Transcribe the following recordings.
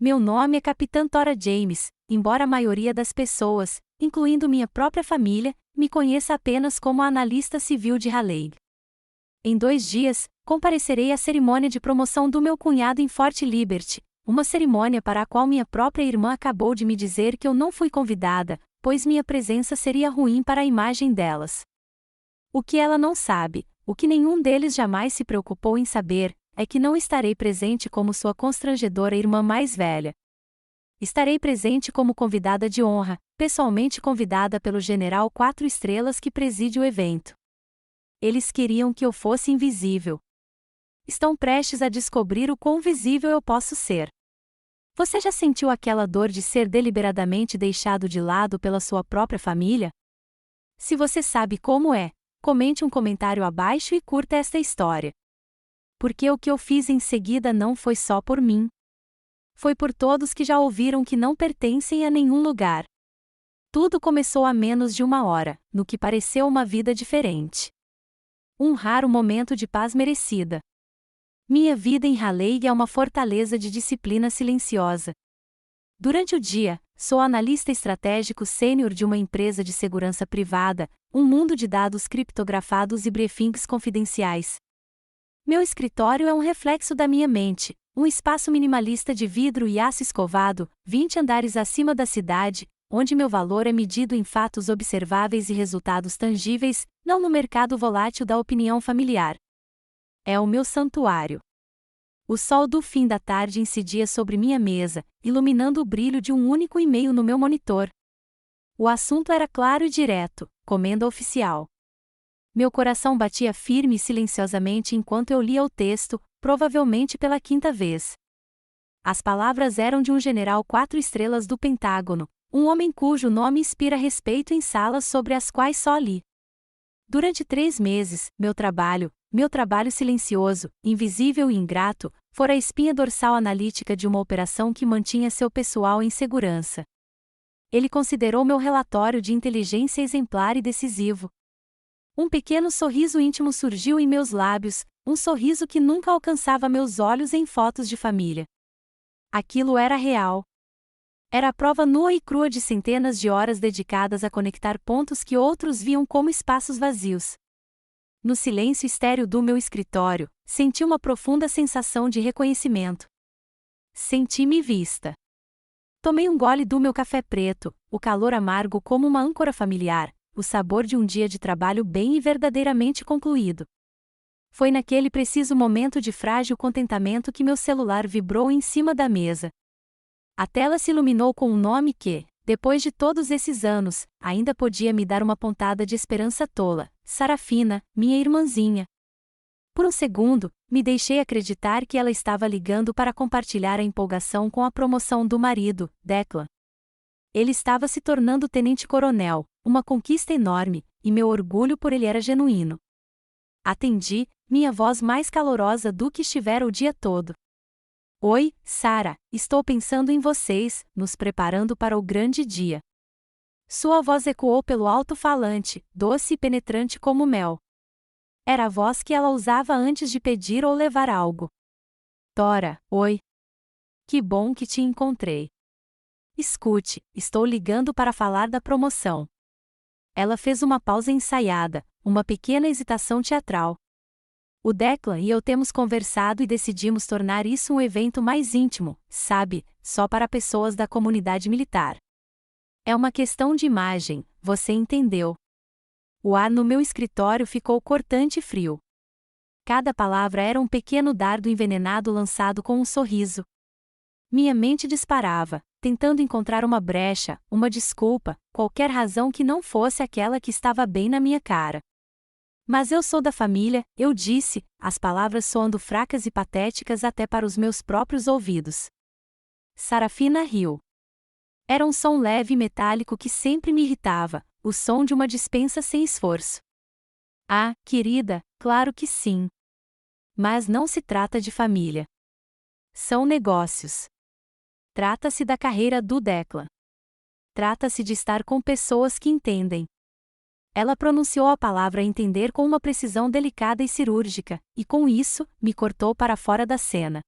Meu nome é Capitã Tora James, embora a maioria das pessoas, incluindo minha própria família, me conheça apenas como a analista civil de Raleigh. Em 2 dias, comparecerei à cerimônia de promoção do meu cunhado em Fort Liberty, uma cerimônia para a qual minha própria irmã acabou de me dizer que eu não fui convidada, pois minha presença seria ruim para a imagem delas. O que ela não sabe, o que nenhum deles jamais se preocupou em saber, é que não estarei presente como sua constrangedora irmã mais velha. Estarei presente como convidada de honra, pessoalmente convidada pelo general 4 estrelas que preside o evento. Eles queriam que eu fosse invisível. Estão prestes a descobrir o quão visível eu posso ser. Você já sentiu aquela dor de ser deliberadamente deixado de lado pela sua própria família? Se você sabe como é, comente um comentário abaixo e curta esta história. Porque o que eu fiz em seguida não foi só por mim. Foi por todos que já ouviram que não pertencem a nenhum lugar. Tudo começou há menos de 1 hora, no que pareceu uma vida diferente. Um raro momento de paz merecida. Minha vida em Raleigh é uma fortaleza de disciplina silenciosa. Durante o dia, sou analista estratégico sênior de uma empresa de segurança privada, um mundo de dados criptografados e briefings confidenciais. Meu escritório é um reflexo da minha mente, um espaço minimalista de vidro e aço escovado, 20 andares acima da cidade, onde meu valor é medido em fatos observáveis e resultados tangíveis, não no mercado volátil da opinião familiar. É o meu santuário. O sol do fim da tarde incidia sobre minha mesa, iluminando o brilho de um único e-mail no meu monitor. O assunto era claro e direto: comenda oficial. Meu coração batia firme e silenciosamente enquanto eu lia o texto, provavelmente pela 5ª vez. As palavras eram de um general 4 estrelas do Pentágono, um homem cujo nome inspira respeito em salas sobre as quais só li. Durante 3 meses, meu trabalho silencioso, invisível e ingrato, fora a espinha dorsal analítica de uma operação que mantinha seu pessoal em segurança. Ele considerou meu relatório de inteligência exemplar e decisivo. Um pequeno sorriso íntimo surgiu em meus lábios, um sorriso que nunca alcançava meus olhos em fotos de família. Aquilo era real. Era a prova nua e crua de centenas de horas dedicadas a conectar pontos que outros viam como espaços vazios. No silêncio estéril do meu escritório, senti uma profunda sensação de reconhecimento. Senti-me vista. Tomei um gole do meu café preto, o calor amargo como uma âncora familiar, o sabor de um dia de trabalho bem e verdadeiramente concluído. Foi naquele preciso momento de frágil contentamento que meu celular vibrou em cima da mesa. A tela se iluminou com um nome que, depois de todos esses anos, ainda podia me dar uma pontada de esperança tola: Sarafina, minha irmãzinha. Por um segundo, me deixei acreditar que ela estava ligando para compartilhar a empolgação com a promoção do marido, Declan. Ele estava se tornando tenente-coronel, uma conquista enorme, e meu orgulho por ele era genuíno. Atendi, minha voz mais calorosa do que estivera o dia todo. Oi, Sarah, estou pensando em vocês, nos preparando para o grande dia. Sua voz ecoou pelo alto-falante, doce e penetrante como mel. Era a voz que ela usava antes de pedir ou levar algo. Tora, oi. Que bom que te encontrei. Escute, estou ligando para falar da promoção. Ela fez uma pausa ensaiada, uma pequena hesitação teatral. O Declan e eu temos conversado e decidimos tornar isso um evento mais íntimo, sabe, só para pessoas da comunidade militar. É uma questão de imagem, você entendeu. O ar no meu escritório ficou cortante e frio. Cada palavra era um pequeno dardo envenenado lançado com um sorriso. Minha mente disparava, tentando encontrar uma brecha, uma desculpa, qualquer razão que não fosse aquela que estava bem na minha cara. Mas eu sou da família, eu disse, as palavras soando fracas e patéticas até para os meus próprios ouvidos. Sarafina riu. Era um som leve e metálico que sempre me irritava, o som de uma dispensa sem esforço. Ah, querida, claro que sim. Mas não se trata de família. São negócios. Trata-se da carreira do Declan. Trata-se de estar com pessoas que entendem. Ela pronunciou a palavra entender com uma precisão delicada e cirúrgica, e com isso, me cortou para fora da cena.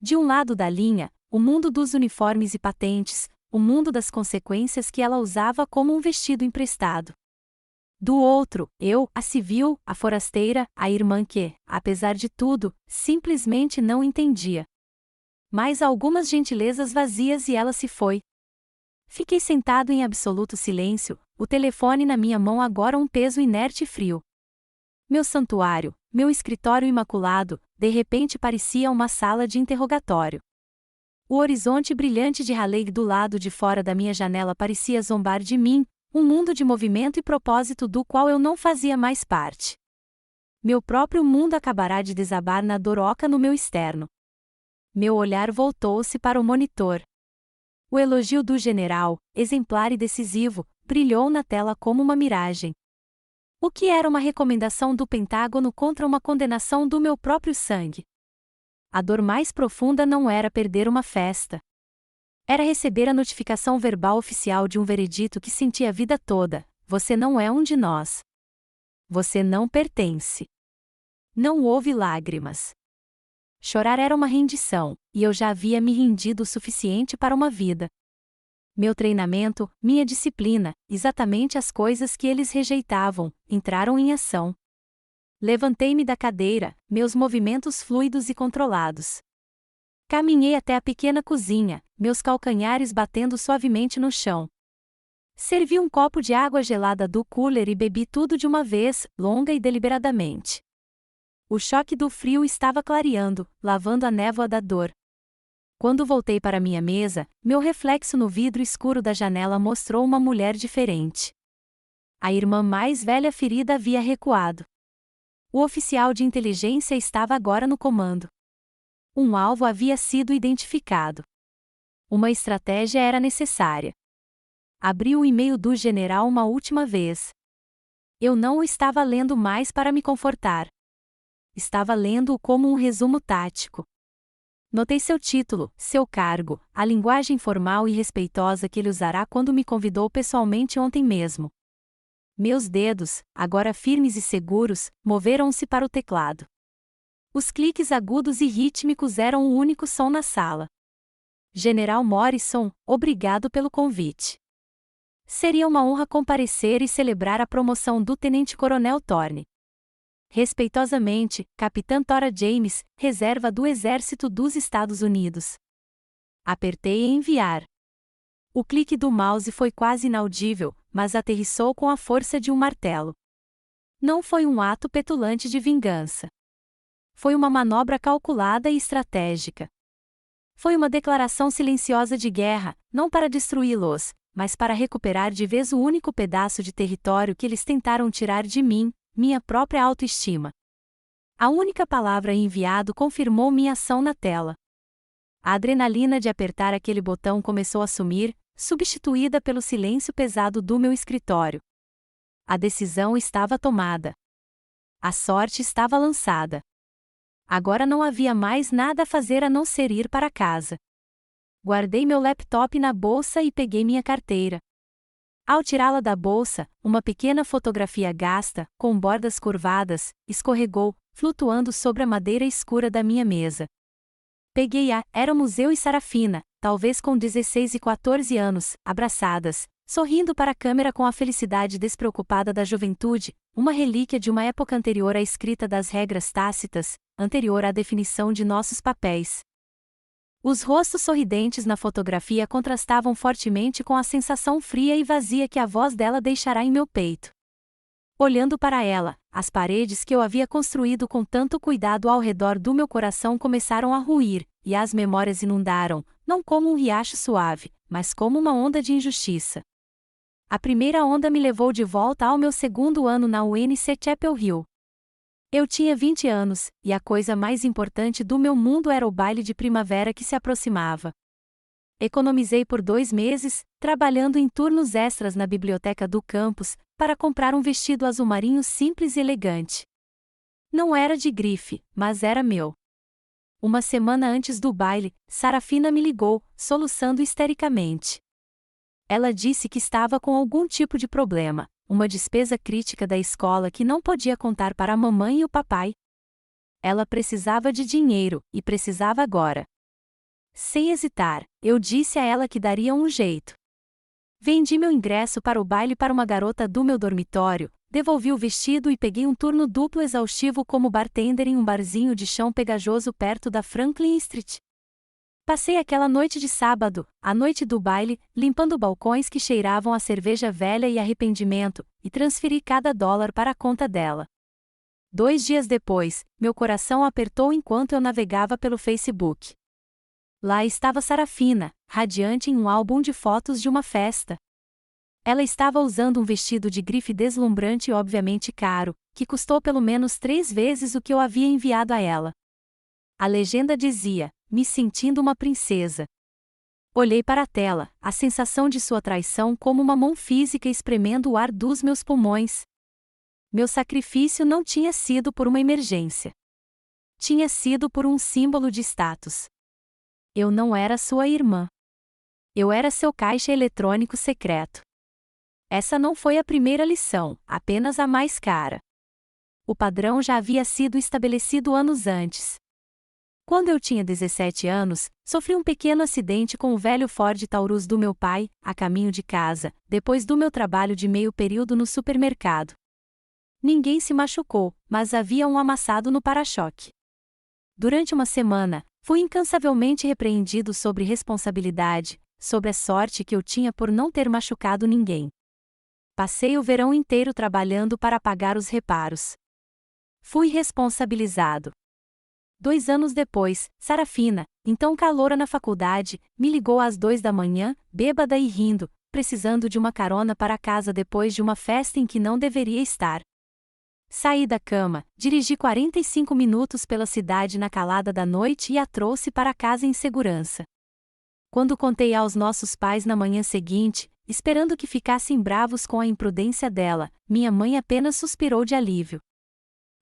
De um lado da linha, o mundo dos uniformes e patentes, o mundo das consequências que ela usava como um vestido emprestado. Do outro, eu, a civil, a forasteira, a irmã que, apesar de tudo, simplesmente não entendia. Mais algumas gentilezas vazias e ela se foi. Fiquei sentado em absoluto silêncio, o telefone na minha mão agora um peso inerte e frio. Meu santuário, meu escritório imaculado, de repente parecia uma sala de interrogatório. O horizonte brilhante de Raleigh do lado de fora da minha janela parecia zombar de mim, um mundo de movimento e propósito do qual eu não fazia mais parte. Meu próprio mundo acabará de desabar na doroca no meu externo. Meu olhar voltou-se para o monitor. O elogio do general, exemplar e decisivo, brilhou na tela como uma miragem. O que era uma recomendação do Pentágono contra uma condenação do meu próprio sangue? A dor mais profunda não era perder uma festa. Era receber a notificação verbal oficial de um veredito que senti a vida toda: você não é um de nós. Você não pertence. Não houve lágrimas. Chorar era uma rendição, e eu já havia me rendido o suficiente para uma vida. Meu treinamento, minha disciplina, exatamente as coisas que eles rejeitavam, entraram em ação. Levantei-me da cadeira, meus movimentos fluidos e controlados. Caminhei até a pequena cozinha, meus calcanhares batendo suavemente no chão. Servi um copo de água gelada do cooler e bebi tudo de uma vez, longa e deliberadamente. O choque do frio estava clareando, lavando a névoa da dor. Quando voltei para minha mesa, meu reflexo no vidro escuro da janela mostrou uma mulher diferente. A irmã mais velha ferida havia recuado. O oficial de inteligência estava agora no comando. Um alvo havia sido identificado. Uma estratégia era necessária. Abri o e-mail do general uma última vez. Eu não o estava lendo mais para me confortar. Estava lendo-o como um resumo tático. Notei seu título, seu cargo, a linguagem formal e respeitosa que ele usará quando me convidou pessoalmente ontem mesmo. Meus dedos, agora firmes e seguros, moveram-se para o teclado. Os cliques agudos e rítmicos eram o único som na sala. General Morrison, obrigado pelo convite. Seria uma honra comparecer e celebrar a promoção do Tenente-Coronel Thorne. Respeitosamente, Capitã Tora James, reserva do Exército dos Estados Unidos. Apertei em enviar. O clique do mouse foi quase inaudível, mas aterrissou com a força de um martelo. Não foi um ato petulante de vingança. Foi uma manobra calculada e estratégica. Foi uma declaração silenciosa de guerra, não para destruí-los, mas para recuperar de vez o único pedaço de território que eles tentaram tirar de mim, minha própria autoestima. A única palavra enviado confirmou minha ação na tela. A adrenalina de apertar aquele botão começou a sumir, substituída pelo silêncio pesado do meu escritório. A decisão estava tomada. A sorte estava lançada. Agora não havia mais nada a fazer a não ser ir para casa. Guardei meu laptop na bolsa e peguei minha carteira. Ao tirá-la da bolsa, uma pequena fotografia gasta, com bordas curvadas, escorregou, flutuando sobre a madeira escura da minha mesa. Peguei-a, éramos eu e Sarafina, talvez com 16 e 14 anos, abraçadas, sorrindo para a câmera com a felicidade despreocupada da juventude, uma relíquia de uma época anterior à escrita das regras tácitas, anterior à definição de nossos papéis. Os rostos sorridentes na fotografia contrastavam fortemente com a sensação fria e vazia que a voz dela deixará em meu peito. Olhando para ela, as paredes que eu havia construído com tanto cuidado ao redor do meu coração começaram a ruir, e as memórias inundaram, não como um riacho suave, mas como uma onda de injustiça. A primeira onda me levou de volta ao meu segundo ano na UNC Chapel Hill. Eu tinha 20 anos, e a coisa mais importante do meu mundo era o baile de primavera que se aproximava. Economizei por 2 meses, trabalhando em turnos extras na biblioteca do campus, para comprar um vestido azul marinho simples e elegante. Não era de grife, mas era meu. Uma semana antes do baile, Sarafina me ligou, soluçando histericamente. Ela disse que estava com algum tipo de problema, uma despesa crítica da escola que não podia contar para a mamãe e o papai. Ela precisava de dinheiro, e precisava agora. Sem hesitar, eu disse a ela que daria um jeito. Vendi meu ingresso para o baile para uma garota do meu dormitório, devolvi o vestido e peguei um turno duplo exaustivo como bartender em um barzinho de chão pegajoso perto da Franklin Street. Passei aquela noite de sábado, a noite do baile, limpando balcões que cheiravam a cerveja velha e arrependimento, e transferi cada dólar para a conta dela. 2 dias depois, meu coração apertou enquanto eu navegava pelo Facebook. Lá estava Sarafina, radiante em um álbum de fotos de uma festa. Ela estava usando um vestido de grife deslumbrante e obviamente caro, que custou pelo menos 3 vezes o que eu havia enviado a ela. A legenda dizia: me sentindo uma princesa. Olhei para a tela, a sensação de sua traição como uma mão física espremendo o ar dos meus pulmões. Meu sacrifício não tinha sido por uma emergência. Tinha sido por um símbolo de status. Eu não era sua irmã. Eu era seu caixa eletrônico secreto. Essa não foi a primeira lição, apenas a mais cara. O padrão já havia sido estabelecido anos antes. Quando eu tinha 17 anos, sofri um pequeno acidente com o velho Ford Taurus do meu pai, a caminho de casa, depois do meu trabalho de meio período no supermercado. Ninguém se machucou, mas havia um amassado no para-choque. Durante uma semana, fui incansavelmente repreendido sobre responsabilidade, sobre a sorte que eu tinha por não ter machucado ninguém. Passei o verão inteiro trabalhando para pagar os reparos. Fui responsabilizado. 2 anos depois, Sarafina, então caloura na faculdade, me ligou às 2 da manhã, bêbada e rindo, precisando de uma carona para casa depois de uma festa em que não deveria estar. Saí da cama, dirigi 45 minutos pela cidade na calada da noite e a trouxe para casa em segurança. Quando contei aos nossos pais na manhã seguinte, esperando que ficassem bravos com a imprudência dela, minha mãe apenas suspirou de alívio.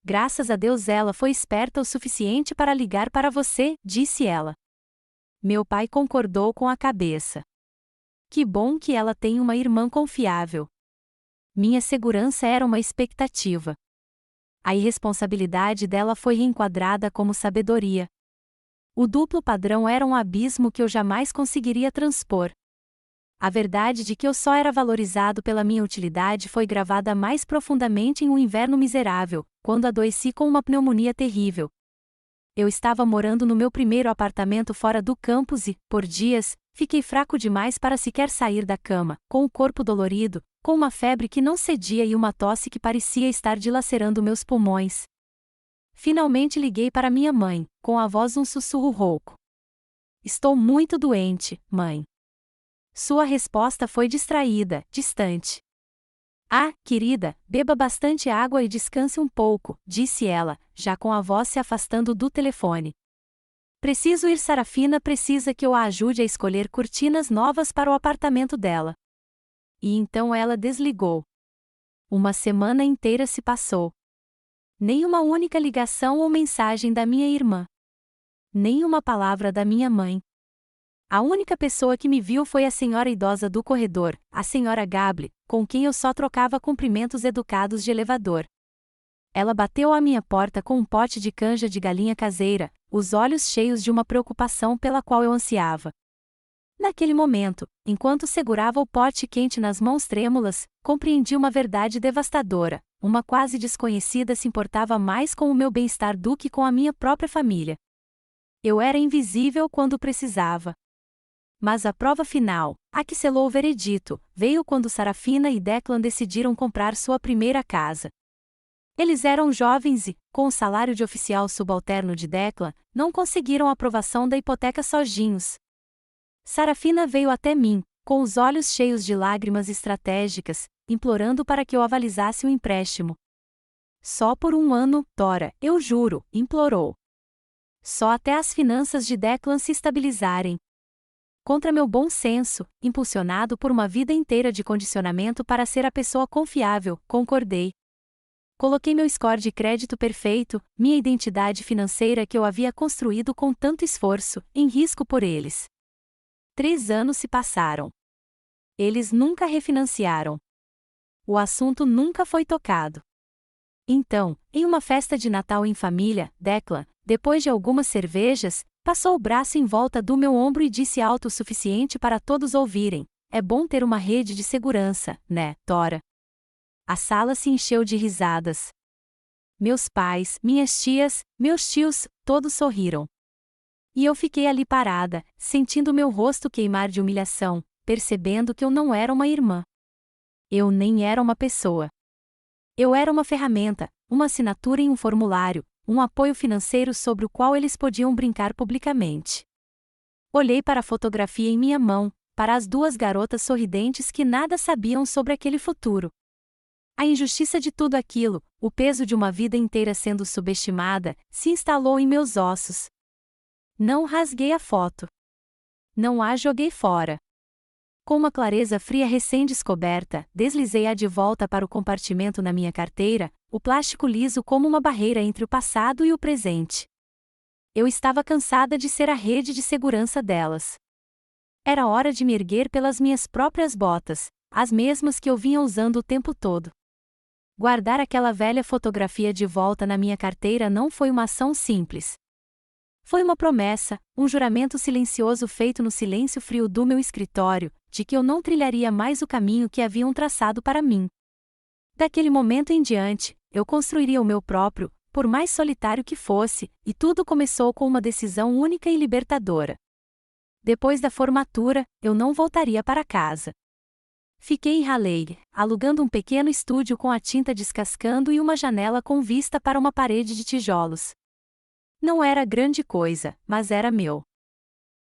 Graças a Deus ela foi esperta o suficiente para ligar para você, disse ela. Meu pai concordou com a cabeça. Que bom que ela tem uma irmã confiável. Minha segurança era uma expectativa. A irresponsabilidade dela foi reenquadrada como sabedoria. O duplo padrão era um abismo que eu jamais conseguiria transpor. A verdade de que eu só era valorizado pela minha utilidade foi gravada mais profundamente em um inverno miserável, quando adoeci com uma pneumonia terrível. Eu estava morando no meu primeiro apartamento fora do campus e, por dias, fiquei fraco demais para sequer sair da cama, com o corpo dolorido, com uma febre que não cedia e uma tosse que parecia estar dilacerando meus pulmões. Finalmente liguei para minha mãe, com a voz um sussurro rouco. Estou muito doente, mãe. Sua resposta foi distraída, distante. Ah, querida, beba bastante água e descanse um pouco, disse ela, já com a voz se afastando do telefone. Preciso ir. Sarafina precisa que eu a ajude a escolher cortinas novas para o apartamento dela. E então ela desligou. Uma semana inteira se passou. Nem uma única ligação ou mensagem da minha irmã. Nem uma palavra da minha mãe. A única pessoa que me viu foi a senhora idosa do corredor, a senhora Gable, com quem eu só trocava cumprimentos educados de elevador. Ela bateu à minha porta com um pote de canja de galinha caseira, os olhos cheios de uma preocupação pela qual eu ansiava. Naquele momento, enquanto segurava o pote quente nas mãos trêmulas, compreendi uma verdade devastadora: uma quase desconhecida se importava mais com o meu bem-estar do que com a minha própria família. Eu era invisível quando precisava. Mas a prova final, a que selou o veredito, veio quando Sarafina e Declan decidiram comprar sua primeira casa. Eles eram jovens e, com o salário de oficial subalterno de Declan, não conseguiram a aprovação da hipoteca sozinhos. Sarafina veio até mim, com os olhos cheios de lágrimas estratégicas, implorando para que eu avalizasse o empréstimo. Só por 1 ano, Dora, eu juro, implorou. Só até as finanças de Declan se estabilizarem. Contra meu bom senso, impulsionado por uma vida inteira de condicionamento para ser a pessoa confiável, concordei. Coloquei meu score de crédito perfeito, minha identidade financeira que eu havia construído com tanto esforço, em risco por eles. 3 anos se passaram. Eles nunca refinanciaram. O assunto nunca foi tocado. Então, em uma festa de Natal em família, Declan, depois de algumas cervejas, Passou o braço em volta do meu ombro e disse alto o suficiente para todos ouvirem: é bom ter uma rede de segurança, né, Tora? A sala se encheu de risadas. Meus pais, minhas tias, meus tios, todos sorriram. E eu fiquei ali parada, sentindo meu rosto queimar de humilhação, percebendo que eu não era uma irmã. Eu nem era uma pessoa. Eu era uma ferramenta, uma assinatura em um formulário, um apoio financeiro sobre o qual eles podiam brincar publicamente. Olhei para a fotografia em minha mão, para as duas garotas sorridentes que nada sabiam sobre aquele futuro. A injustiça de tudo aquilo, o peso de uma vida inteira sendo subestimada, se instalou em meus ossos. Não rasguei a foto. Não a joguei fora. Com uma clareza fria recém-descoberta, deslizei-a de volta para o compartimento na minha carteira, o plástico liso como uma barreira entre o passado e o presente. Eu estava cansada de ser a rede de segurança delas. Era hora de me erguer pelas minhas próprias botas, as mesmas que eu vinha usando o tempo todo. Guardar aquela velha fotografia de volta na minha carteira não foi uma ação simples. Foi uma promessa, um juramento silencioso feito no silêncio frio do meu escritório, de que eu não trilharia mais o caminho que haviam traçado para mim. Daquele momento em diante, eu construiria o meu próprio, por mais solitário que fosse, e tudo começou com uma decisão única e libertadora. Depois da formatura, eu não voltaria para casa. Fiquei em Raleigh, alugando um pequeno estúdio com a tinta descascando e uma janela com vista para uma parede de tijolos. Não era grande coisa, mas era meu.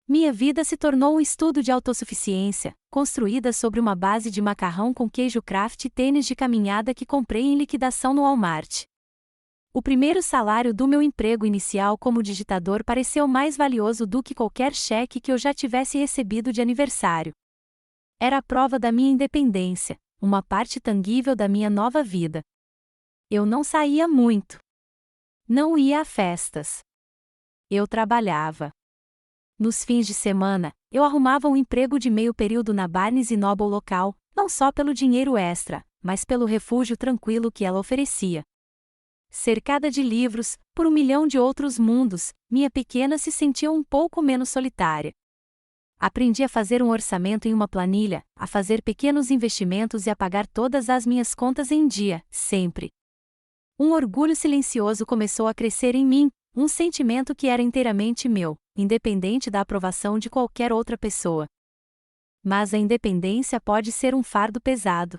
Minha vida se tornou um estudo de autossuficiência, construída sobre uma base de macarrão com queijo Kraft e tênis de caminhada que comprei em liquidação no Walmart. O primeiro salário do meu emprego inicial como digitador pareceu mais valioso do que qualquer cheque que eu já tivesse recebido de aniversário. Era a prova da minha independência, uma parte tangível da minha nova vida. Eu não saía muito. Não ia a festas. Eu trabalhava. Nos fins de semana, eu arrumava um emprego de meio período na Barnes & Noble local, não só pelo dinheiro extra, mas pelo refúgio tranquilo que ela oferecia. Cercada de livros, por 1 milhão de outros mundos, minha pequena se sentia um pouco menos solitária. Aprendi a fazer um orçamento em uma planilha, a fazer pequenos investimentos e a pagar todas as minhas contas em dia, sempre. Um orgulho silencioso começou a crescer em mim, um sentimento que era inteiramente meu, independente da aprovação de qualquer outra pessoa. Mas a independência pode ser um fardo pesado.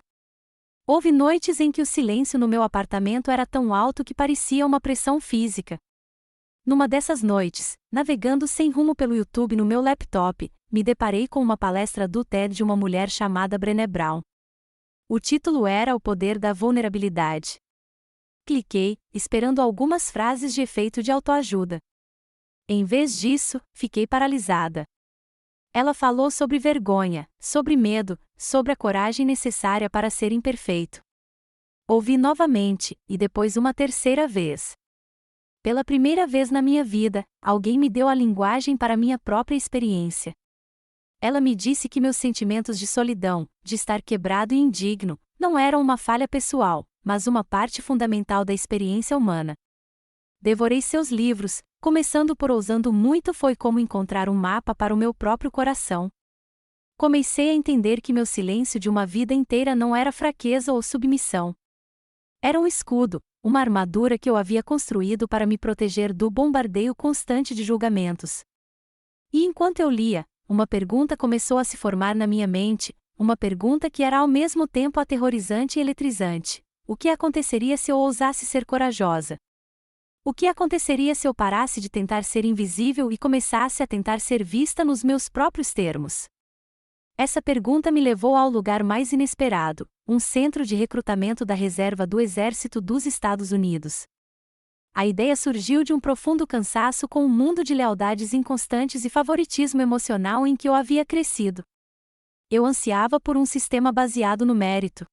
Houve noites em que o silêncio no meu apartamento era tão alto que parecia uma pressão física. Numa dessas noites, navegando sem rumo pelo YouTube no meu laptop, me deparei com uma palestra do TED de uma mulher chamada Brené Brown. O título era O Poder da Vulnerabilidade. Cliquei, esperando algumas frases de efeito de autoajuda. Em vez disso, fiquei paralisada. Ela falou sobre vergonha, sobre medo, sobre a coragem necessária para ser imperfeito. Ouvi novamente, e depois uma terceira vez. Pela primeira vez na minha vida, alguém me deu a linguagem para minha própria experiência. Ela me disse que meus sentimentos de solidão, de estar quebrado e indigno, não eram uma falha pessoal, mas uma parte fundamental da experiência humana. Devorei seus livros, começando por Ousando Muito foi como encontrar um mapa para o meu próprio coração. Comecei a entender que meu silêncio de uma vida inteira não era fraqueza ou submissão. Era um escudo, uma armadura que eu havia construído para me proteger do bombardeio constante de julgamentos. E enquanto eu lia, uma pergunta começou a se formar na minha mente, uma pergunta que era ao mesmo tempo aterrorizante e eletrizante. O que aconteceria se eu ousasse ser corajosa? O que aconteceria se eu parasse de tentar ser invisível e começasse a tentar ser vista nos meus próprios termos? Essa pergunta me levou ao lugar mais inesperado, um centro de recrutamento da reserva do Exército dos Estados Unidos. A ideia surgiu de um profundo cansaço com um mundo de lealdades inconstantes e favoritismo emocional em que eu havia crescido. Eu ansiava por um sistema baseado no mérito.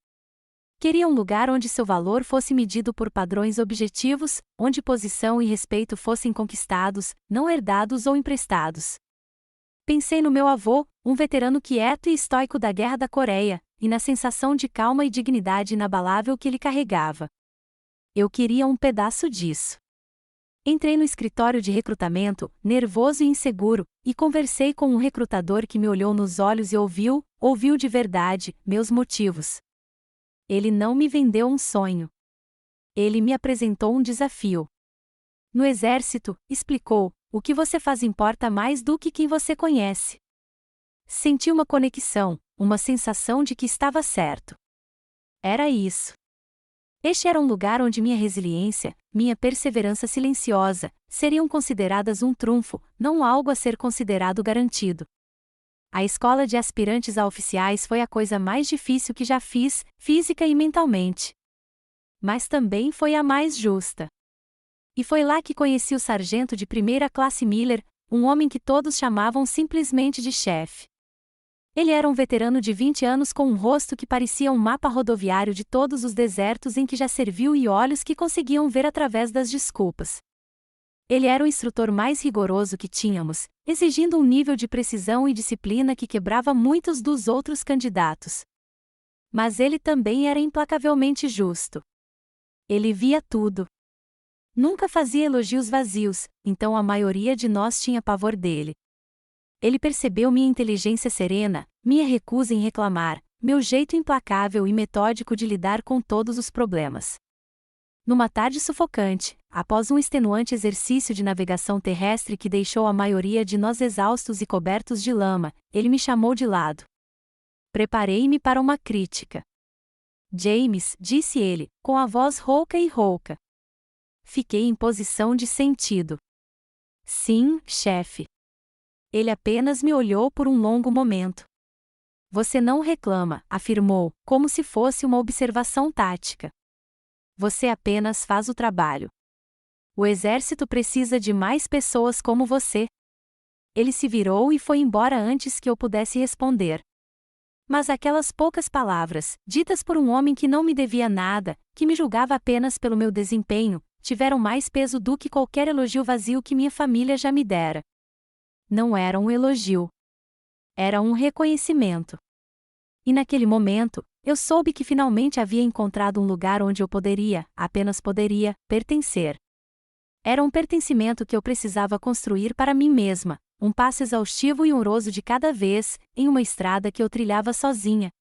Queria um lugar onde seu valor fosse medido por padrões objetivos, onde posição e respeito fossem conquistados, não herdados ou emprestados. Pensei no meu avô, um veterano quieto e estoico da Guerra da Coreia, e na sensação de calma e dignidade inabalável que ele carregava. Eu queria um pedaço disso. Entrei no escritório de recrutamento, nervoso e inseguro, e conversei com um recrutador que me olhou nos olhos e ouviu de verdade, meus motivos. Ele não me vendeu um sonho. Ele me apresentou um desafio. No exército, explicou, o que você faz importa mais do que quem você conhece. Senti uma conexão, uma sensação de que estava certo. Era isso. Este era um lugar onde minha resiliência, minha perseverança silenciosa, seriam consideradas um trunfo, não algo a ser considerado garantido. A escola de aspirantes a oficiais foi a coisa mais difícil que já fiz, física e mentalmente. Mas também foi a mais justa. E foi lá que conheci o sargento de primeira classe Miller, um homem que todos chamavam simplesmente de chefe. Ele era um veterano de 20 anos com um rosto que parecia um mapa rodoviário de todos os desertos em que já serviu e olhos que conseguiam ver através das desculpas. Ele era o instrutor mais rigoroso que tínhamos, exigindo um nível de precisão e disciplina que quebrava muitos dos outros candidatos. Mas ele também era implacavelmente justo. Ele via tudo. Nunca fazia elogios vazios, então a maioria de nós tinha pavor dele. Ele percebeu minha inteligência serena, minha recusa em reclamar, meu jeito implacável e metódico de lidar com todos os problemas. Numa tarde sufocante, após um extenuante exercício de navegação terrestre que deixou a maioria de nós exaustos e cobertos de lama, ele me chamou de lado. Preparei-me para uma crítica. James, disse ele, com a voz rouca e rouca. Fiquei em posição de sentido. Sim, chefe. Ele apenas me olhou por um longo momento. Você não reclama, afirmou, como se fosse uma observação tática. Você apenas faz o trabalho. O exército precisa de mais pessoas como você. Ele se virou e foi embora antes que eu pudesse responder. Mas aquelas poucas palavras, ditas por um homem que não me devia nada, que me julgava apenas pelo meu desempenho, tiveram mais peso do que qualquer elogio vazio que minha família já me dera. Não era um elogio. Era um reconhecimento. E naquele momento, eu soube que finalmente havia encontrado um lugar onde eu poderia, apenas poderia, pertencer. Era um pertencimento que eu precisava construir para mim mesma, um passo exaustivo e honroso de cada vez, em uma estrada que eu trilhava sozinha.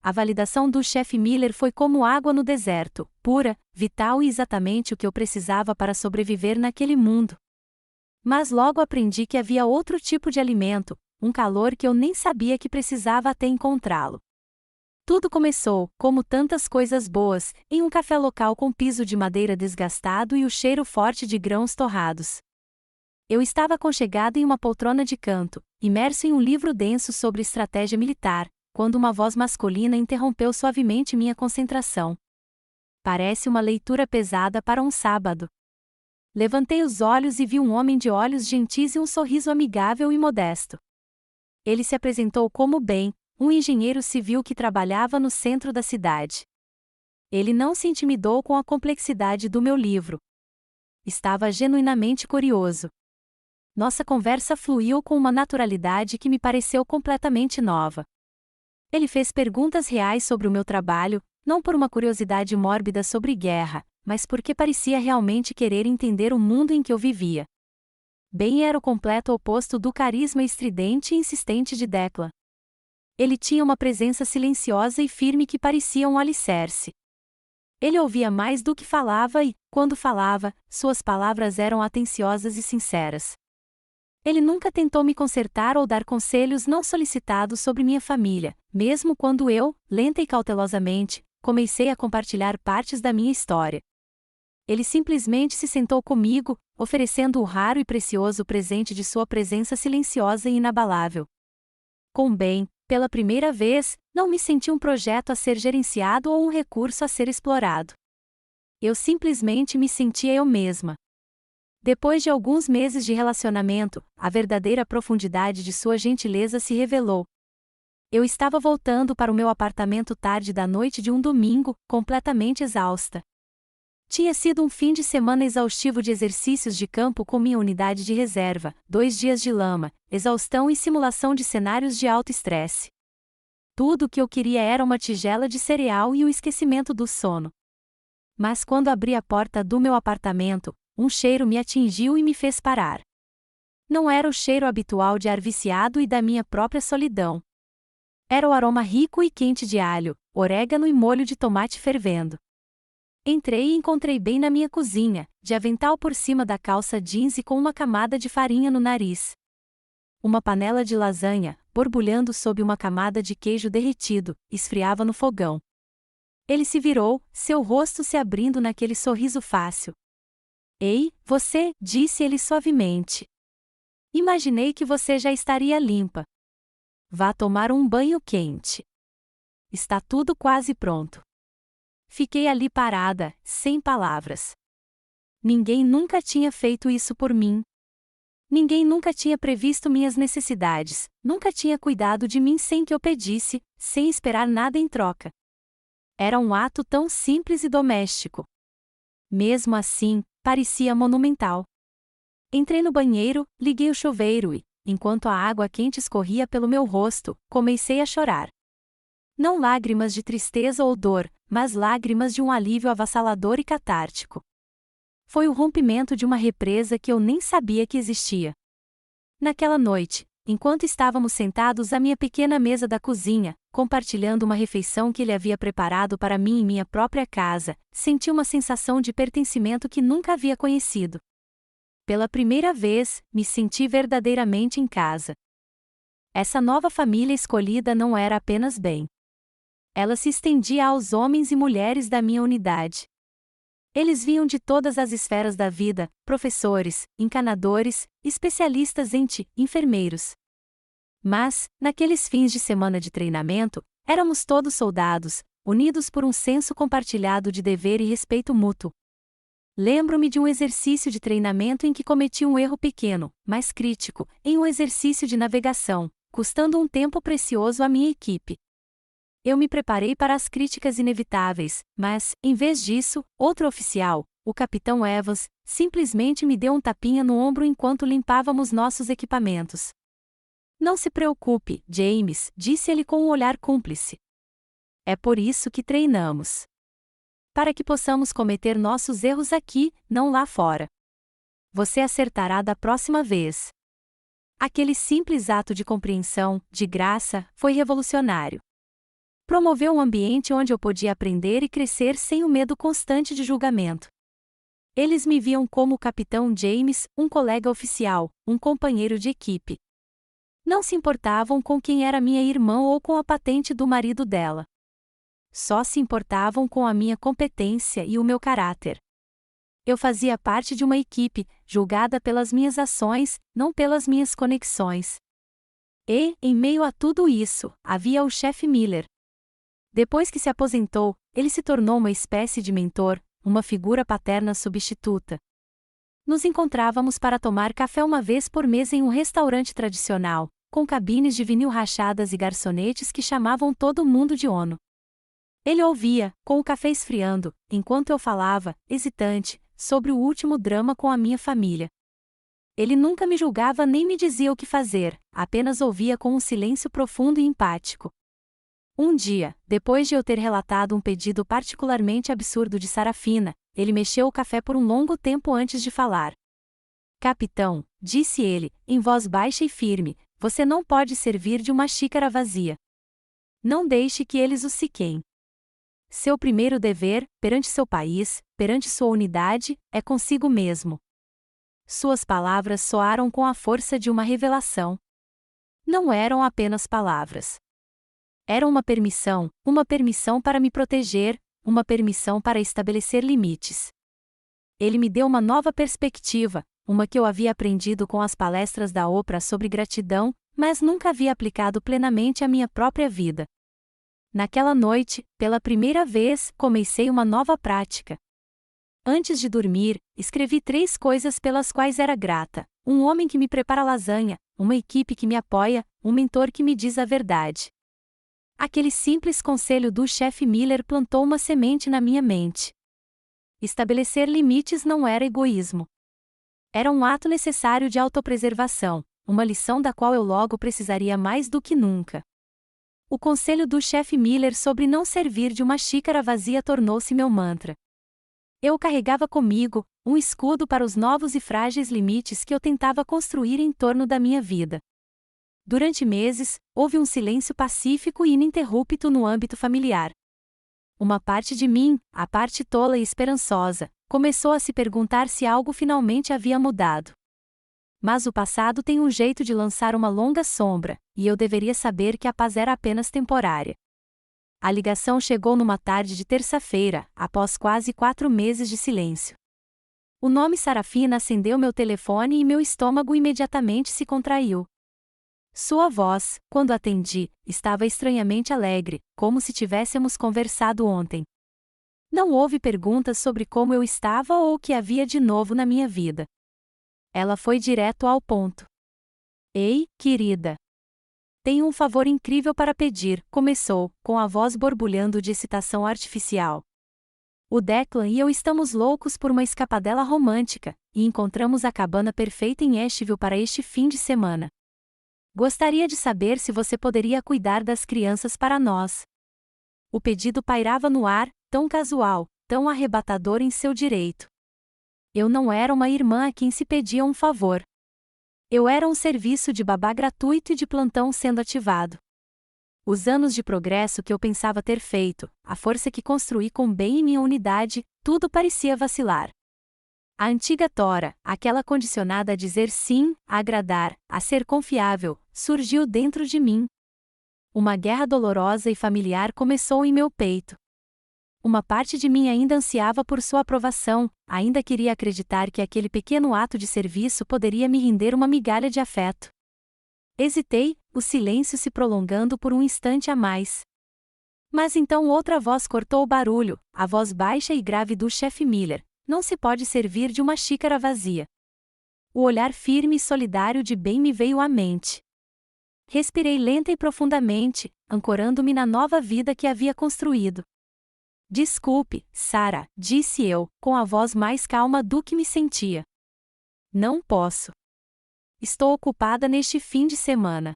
A validação do chefe Miller foi como água no deserto, pura, vital e exatamente o que eu precisava para sobreviver naquele mundo. Mas logo aprendi que havia outro tipo de alimento, um calor que eu nem sabia que precisava até encontrá-lo. Tudo começou, como tantas coisas boas, em um café local com piso de madeira desgastado e o cheiro forte de grãos torrados. Eu estava aconchegado em uma poltrona de canto, imerso em um livro denso sobre estratégia militar, quando uma voz masculina interrompeu suavemente minha concentração. Parece uma leitura pesada para um sábado. Levantei os olhos e vi um homem de olhos gentis e um sorriso amigável e modesto. Ele se apresentou como Ben, um engenheiro civil que trabalhava no centro da cidade. Ele não se intimidou com a complexidade do meu livro. Estava genuinamente curioso. Nossa conversa fluiu com uma naturalidade que me pareceu completamente nova. Ele fez perguntas reais sobre o meu trabalho, não por uma curiosidade mórbida sobre guerra, mas porque parecia realmente querer entender o mundo em que eu vivia. Ben era o completo oposto do carisma estridente e insistente de Declan. Ele tinha uma presença silenciosa e firme que parecia um alicerce. Ele ouvia mais do que falava e, quando falava, suas palavras eram atenciosas e sinceras. Ele nunca tentou me consertar ou dar conselhos não solicitados sobre minha família, mesmo quando eu, lenta e cautelosamente, comecei a compartilhar partes da minha história. Ele simplesmente se sentou comigo, oferecendo o raro e precioso presente de sua presença silenciosa e inabalável. Com Ben, pela primeira vez, não me senti um projeto a ser gerenciado ou um recurso a ser explorado. Eu simplesmente me sentia eu mesma. Depois de alguns meses de relacionamento, a verdadeira profundidade de sua gentileza se revelou. Eu estava voltando para o meu apartamento tarde da noite de um domingo, completamente exausta. Tinha sido um fim de semana exaustivo de exercícios de campo com minha unidade de reserva, 2 dias de lama, exaustão e simulação de cenários de alto estresse. Tudo o que eu queria era uma tigela de cereal e o esquecimento do sono. Mas quando abri a porta do meu apartamento, um cheiro me atingiu e me fez parar. Não era o cheiro habitual de ar viciado e da minha própria solidão. Era o aroma rico e quente de alho, orégano e molho de tomate fervendo. Entrei e encontrei bem na minha cozinha, de avental por cima da calça jeans e com uma camada de farinha no nariz. Uma panela de lasanha, borbulhando sob uma camada de queijo derretido, esfriava no fogão. Ele se virou, seu rosto se abrindo naquele sorriso fácil. Ei, você, disse ele suavemente. Imaginei que você já estaria limpa. Vá tomar um banho quente. Está tudo quase pronto. Fiquei ali parada, sem palavras. Ninguém nunca tinha feito isso por mim. Ninguém nunca tinha previsto minhas necessidades, nunca tinha cuidado de mim sem que eu pedisse, sem esperar nada em troca. Era um ato tão simples e doméstico. Mesmo assim, parecia monumental. Entrei no banheiro, liguei o chuveiro e, enquanto a água quente escorria pelo meu rosto, comecei a chorar. Não lágrimas de tristeza ou dor, mas lágrimas de um alívio avassalador e catártico. Foi o rompimento de uma represa que eu nem sabia que existia. Naquela noite, enquanto estávamos sentados à minha pequena mesa da cozinha, compartilhando uma refeição que ele havia preparado para mim em minha própria casa, senti uma sensação de pertencimento que nunca havia conhecido. Pela primeira vez, me senti verdadeiramente em casa. Essa nova família escolhida não era apenas bem. Ela se estendia aos homens e mulheres da minha unidade. Eles vinham de todas as esferas da vida, professores, encanadores, especialistas em enfermeiros. Mas, naqueles fins de semana de treinamento, éramos todos soldados, unidos por um senso compartilhado de dever e respeito mútuo. Lembro-me de um exercício de treinamento em que cometi um erro pequeno, mas crítico, em um exercício de navegação, custando um tempo precioso à minha equipe. Eu me preparei para as críticas inevitáveis, mas, em vez disso, outro oficial, o capitão Evans, simplesmente me deu um tapinha no ombro enquanto limpávamos nossos equipamentos. Não se preocupe, James, disse ele com um olhar cúmplice. É por isso que treinamos. Para que possamos cometer nossos erros aqui, não lá fora. Você acertará da próxima vez. Aquele simples ato de compreensão, de graça, foi revolucionário. Promoveu um ambiente onde eu podia aprender e crescer sem o medo constante de julgamento. Eles me viam como o capitão James, um colega oficial, um companheiro de equipe. Não se importavam com quem era minha irmã ou com a patente do marido dela. Só se importavam com a minha competência e o meu caráter. Eu fazia parte de uma equipe, julgada pelas minhas ações, não pelas minhas conexões. E, em meio a tudo isso, havia o chefe Miller. Depois que se aposentou, ele se tornou uma espécie de mentor, uma figura paterna substituta. Nos encontrávamos para tomar café uma vez por mês em um restaurante tradicional, com cabines de vinil rachadas e garçonetes que chamavam todo mundo de ONU. Ele ouvia, com o café esfriando, enquanto eu falava, hesitante, sobre o último drama com a minha família. Ele nunca me julgava nem me dizia o que fazer, apenas ouvia com um silêncio profundo e empático. Um dia, depois de eu ter relatado um pedido particularmente absurdo de Sarafina, ele mexeu o café por um longo tempo antes de falar. Capitão, disse ele, em voz baixa e firme, você não pode servir de uma xícara vazia. Não deixe que eles o sequem. Seu primeiro dever, perante seu país, perante sua unidade, é consigo mesmo. Suas palavras soaram com a força de uma revelação. Não eram apenas palavras. Era uma permissão para me proteger, uma permissão para estabelecer limites. Ele me deu uma nova perspectiva, uma que eu havia aprendido com as palestras da Oprah sobre gratidão, mas nunca havia aplicado plenamente à minha própria vida. Naquela noite, pela primeira vez, comecei uma nova prática. Antes de dormir, escrevi 3 coisas pelas quais era grata: um homem que me prepara lasanha, uma equipe que me apoia, um mentor que me diz a verdade. Aquele simples conselho do chefe Miller plantou uma semente na minha mente. Estabelecer limites não era egoísmo. Era um ato necessário de autopreservação, uma lição da qual eu logo precisaria mais do que nunca. O conselho do chefe Miller sobre não servir de uma xícara vazia tornou-se meu mantra. Eu o carregava comigo, um escudo para os novos e frágeis limites que eu tentava construir em torno da minha vida. Durante meses, houve um silêncio pacífico e ininterrupto no âmbito familiar. Uma parte de mim, a parte tola e esperançosa, começou a se perguntar se algo finalmente havia mudado. Mas o passado tem um jeito de lançar uma longa sombra, e eu deveria saber que a paz era apenas temporária. A ligação chegou numa tarde de terça-feira, após quase 4 meses de silêncio. O nome Sarafina acendeu meu telefone e meu estômago imediatamente se contraiu. Sua voz, quando atendi, estava estranhamente alegre, como se tivéssemos conversado ontem. Não houve perguntas sobre como eu estava ou o que havia de novo na minha vida. Ela foi direto ao ponto. Ei, querida. Tenho um favor incrível para pedir, começou, com a voz borbulhando de excitação artificial. O Declan e eu estamos loucos por uma escapadela romântica, e encontramos a cabana perfeita em Asheville para este fim de semana. Gostaria de saber se você poderia cuidar das crianças para nós. O pedido pairava no ar, tão casual, tão arrebatador em seu direito. Eu não era uma irmã a quem se pedia um favor. Eu era um serviço de babá gratuito e de plantão sendo ativado. Os anos de progresso que eu pensava ter feito, a força que construí com bem em minha unidade, tudo parecia vacilar. A antiga Tora, aquela condicionada a dizer sim, a agradar, a ser confiável, surgiu dentro de mim. Uma guerra dolorosa e familiar começou em meu peito. Uma parte de mim ainda ansiava por sua aprovação, ainda queria acreditar que aquele pequeno ato de serviço poderia me render uma migalha de afeto. Hesitei, o silêncio se prolongando por um instante a mais. Mas então outra voz cortou o barulho, a voz baixa e grave do chefe Miller. Não se pode servir de uma xícara vazia. O olhar firme e solidário de Ben me veio à mente. Respirei lenta e profundamente, ancorando-me na nova vida que havia construído. Desculpe, Sarah, disse eu, com a voz mais calma do que me sentia. Não posso. Estou ocupada neste fim de semana.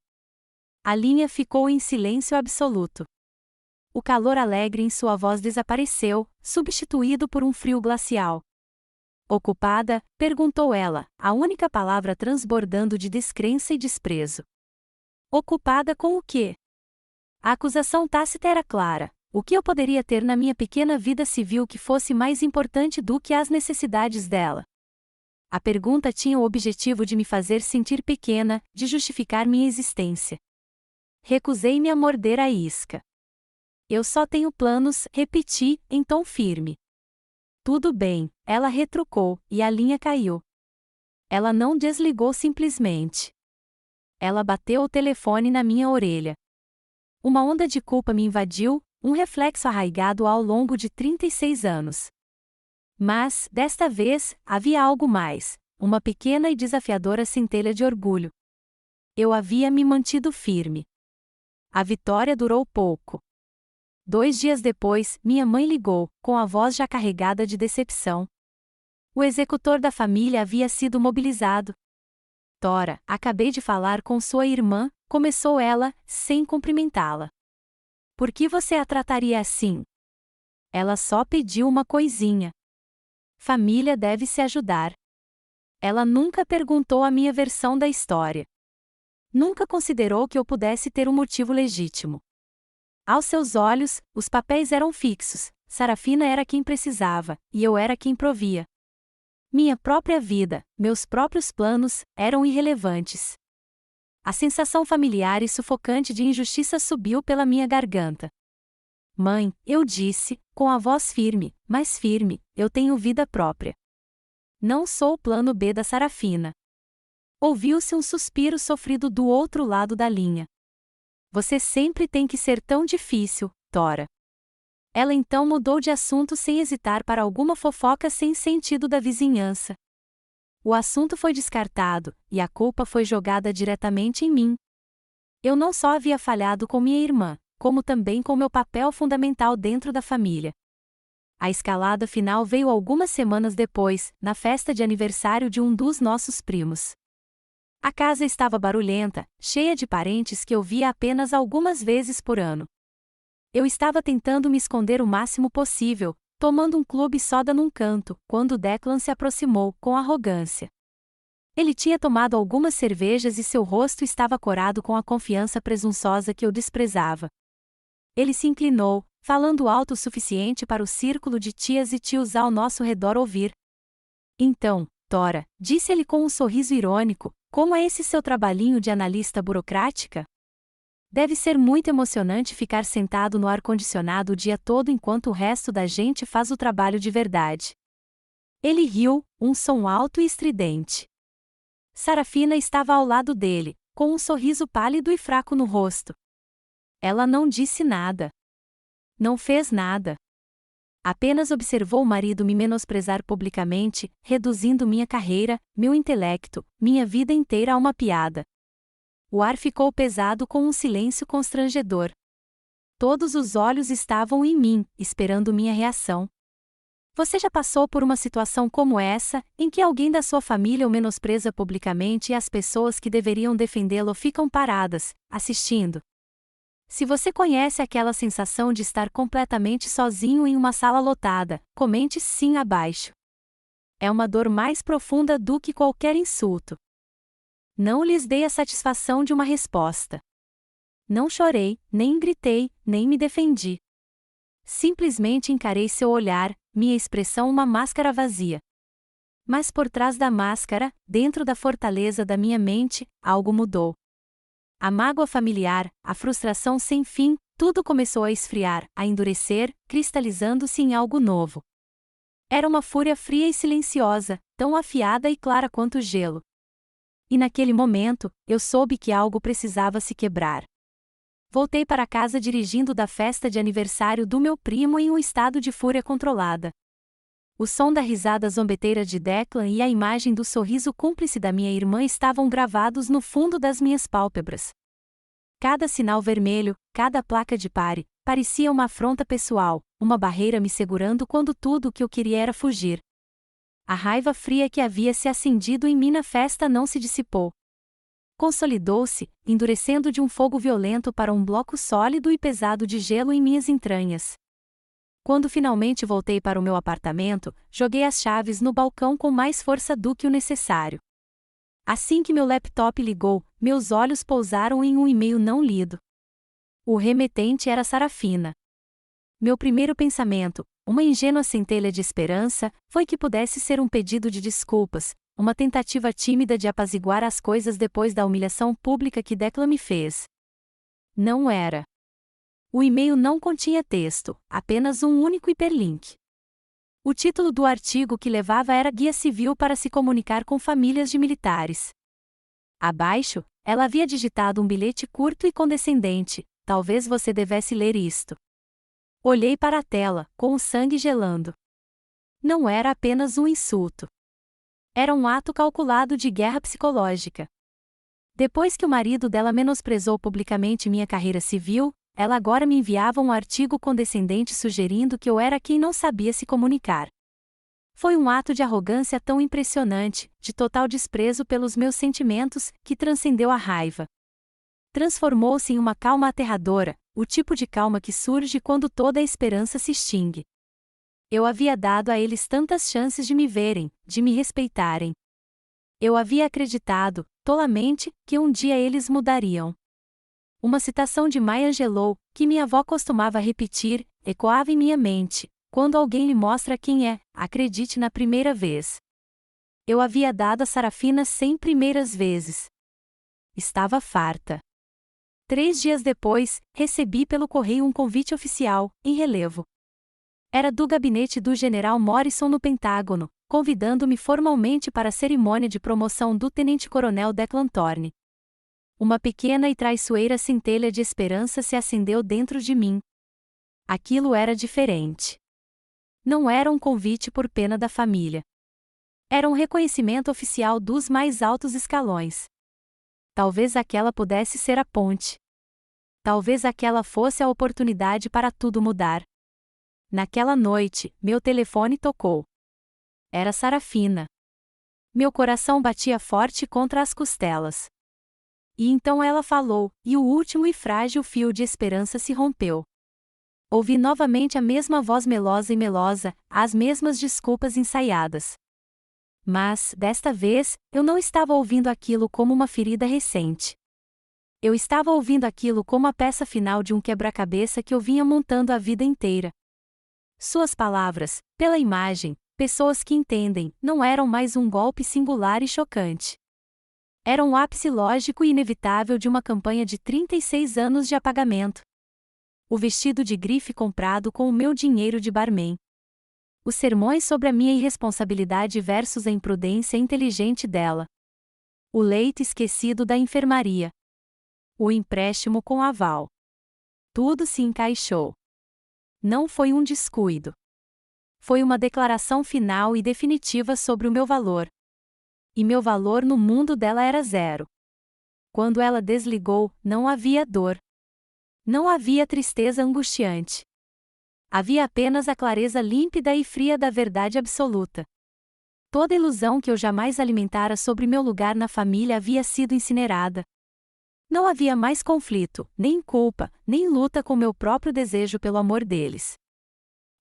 A linha ficou em silêncio absoluto. O calor alegre em sua voz desapareceu, substituído por um frio glacial. Ocupada? Perguntou ela, a única palavra transbordando de descrença e desprezo. Ocupada com o quê? A acusação tácita era clara. O que eu poderia ter na minha pequena vida civil que fosse mais importante do que as necessidades dela? A pergunta tinha o objetivo de me fazer sentir pequena, de justificar minha existência. Recusei-me a morder a isca. Eu só tenho planos, repeti, em tom firme. Tudo bem, ela retrucou, e a linha caiu. Ela não desligou simplesmente. Ela bateu o telefone na minha orelha. Uma onda de culpa me invadiu, um reflexo arraigado ao longo de 36 anos. Mas, desta vez, havia algo mais, uma pequena e desafiadora centelha de orgulho. Eu havia me mantido firme. A vitória durou pouco. 2 dias depois, minha mãe ligou, com a voz já carregada de decepção. O executor da família havia sido mobilizado. Tora, acabei de falar com sua irmã, começou ela, sem cumprimentá-la. Por que você a trataria assim? Ela só pediu uma coisinha. Família deve se ajudar. Ela nunca perguntou a minha versão da história. Nunca considerou que eu pudesse ter um motivo legítimo. Aos seus olhos, os papéis eram fixos, Sarafina era quem precisava, e eu era quem provia. Minha própria vida, meus próprios planos, eram irrelevantes. A sensação familiar e sufocante de injustiça subiu pela minha garganta. Mãe, eu disse, com a voz firme, mais firme, eu tenho vida própria. Não sou o plano B da Sarafina. Ouviu-se um suspiro sofrido do outro lado da linha. Você sempre tem que ser tão difícil, Tora. Ela então mudou de assunto sem hesitar para alguma fofoca sem sentido da vizinhança. O assunto foi descartado, e a culpa foi jogada diretamente em mim. Eu não só havia falhado com minha irmã, como também com meu papel fundamental dentro da família. A escalada final veio algumas semanas depois, na festa de aniversário de um dos nossos primos. A casa estava barulhenta, cheia de parentes que eu via apenas algumas vezes por ano. Eu estava tentando me esconder o máximo possível, tomando um clube soda num canto, quando Declan se aproximou, com arrogância. Ele tinha tomado algumas cervejas e seu rosto estava corado com a confiança presunçosa que eu desprezava. Ele se inclinou, falando alto o suficiente para o círculo de tias e tios ao nosso redor ouvir. Então, Tora, disse ele com um sorriso irônico, como é esse seu trabalhinho de analista burocrática? Deve ser muito emocionante ficar sentado no ar-condicionado o dia todo enquanto o resto da gente faz o trabalho de verdade. Ele riu, um som alto e estridente. Sarafina estava ao lado dele, com um sorriso pálido e fraco no rosto. Ela não disse nada. Não fez nada. Apenas observou o marido me menosprezar publicamente, reduzindo minha carreira, meu intelecto, minha vida inteira a uma piada. O ar ficou pesado com um silêncio constrangedor. Todos os olhos estavam em mim, esperando minha reação. Você já passou por uma situação como essa, em que alguém da sua família o menospreza publicamente e as pessoas que deveriam defendê-lo ficam paradas, assistindo? Se você conhece aquela sensação de estar completamente sozinho em uma sala lotada, comente sim abaixo. É uma dor mais profunda do que qualquer insulto. Não lhes dei a satisfação de uma resposta. Não chorei, nem gritei, nem me defendi. Simplesmente encarei seu olhar, minha expressão uma máscara vazia. Mas por trás da máscara, dentro da fortaleza da minha mente, algo mudou. A mágoa familiar, a frustração sem fim, tudo começou a esfriar, a endurecer, cristalizando-se em algo novo. Era uma fúria fria e silenciosa, tão afiada e clara quanto o gelo. E naquele momento, eu soube que algo precisava se quebrar. Voltei para casa dirigindo da festa de aniversário do meu primo em um estado de fúria controlada. O som da risada zombeteira de Declan e a imagem do sorriso cúmplice da minha irmã estavam gravados no fundo das minhas pálpebras. Cada sinal vermelho, cada placa de pare, parecia uma afronta pessoal, uma barreira me segurando quando tudo o que eu queria era fugir. A raiva fria que havia se acendido em mim na festa não se dissipou. Consolidou-se, endurecendo de um fogo violento para um bloco sólido e pesado de gelo em minhas entranhas. Quando finalmente voltei para o meu apartamento, joguei as chaves no balcão com mais força do que o necessário. Assim que meu laptop ligou, meus olhos pousaram em um e-mail não lido. O remetente era Sarafina. Meu primeiro pensamento, uma ingênua centelha de esperança, foi que pudesse ser um pedido de desculpas, uma tentativa tímida de apaziguar as coisas depois da humilhação pública que Declan me fez. Não era. O e-mail não continha texto, apenas um único hiperlink. O título do artigo que levava era Guia Civil para se comunicar com famílias de militares. Abaixo, ela havia digitado um bilhete curto e condescendente: talvez você devesse ler isto. Olhei para a tela, com o sangue gelando. Não era apenas um insulto. Era um ato calculado de guerra psicológica. Depois que o marido dela menosprezou publicamente minha carreira civil, ela agora me enviava um artigo condescendente sugerindo que eu era quem não sabia se comunicar. Foi um ato de arrogância tão impressionante, de total desprezo pelos meus sentimentos, que transcendeu a raiva. Transformou-se em uma calma aterradora, o tipo de calma que surge quando toda a esperança se extingue. Eu havia dado a eles tantas chances de me verem, de me respeitarem. Eu havia acreditado, tolamente, que um dia eles mudariam. Uma citação de Maya Angelou, que minha avó costumava repetir, ecoava em minha mente: quando alguém lhe mostra quem é, acredite na primeira vez. Eu havia dado a Sarafina 100 primeiras vezes. Estava farta. 3 dias depois, recebi pelo correio um convite oficial, em relevo. Era do gabinete do general Morrison no Pentágono, convidando-me formalmente para a cerimônia de promoção do tenente-coronel Declan Thorne. Uma pequena e traiçoeira centelha de esperança se acendeu dentro de mim. Aquilo era diferente. Não era um convite por pena da família. Era um reconhecimento oficial dos mais altos escalões. Talvez aquela pudesse ser a ponte. Talvez aquela fosse a oportunidade para tudo mudar. Naquela noite, meu telefone tocou. Era Sarafina. Meu coração batia forte contra as costelas. E então ela falou, e o último e frágil fio de esperança se rompeu. Ouvi novamente a mesma voz melosa e melosa, as mesmas desculpas ensaiadas. Mas, desta vez, eu não estava ouvindo aquilo como uma ferida recente. Eu estava ouvindo aquilo como a peça final de um quebra-cabeça que eu vinha montando a vida inteira. Suas palavras, pela imagem, pessoas que entendem, não eram mais um golpe singular e chocante. Era um ápice lógico e inevitável de uma campanha de 36 anos de apagamento. O vestido de grife comprado com o meu dinheiro de barman. Os sermões sobre a minha irresponsabilidade versus a imprudência inteligente dela. O leite esquecido da enfermaria. O empréstimo com aval. Tudo se encaixou. Não foi um descuido. Foi uma declaração final e definitiva sobre o meu valor. E meu valor no mundo dela era zero. Quando ela desligou, não havia dor. Não havia tristeza angustiante. Havia apenas a clareza límpida e fria da verdade absoluta. Toda ilusão que eu jamais alimentara sobre meu lugar na família havia sido incinerada. Não havia mais conflito, nem culpa, nem luta com meu próprio desejo pelo amor deles.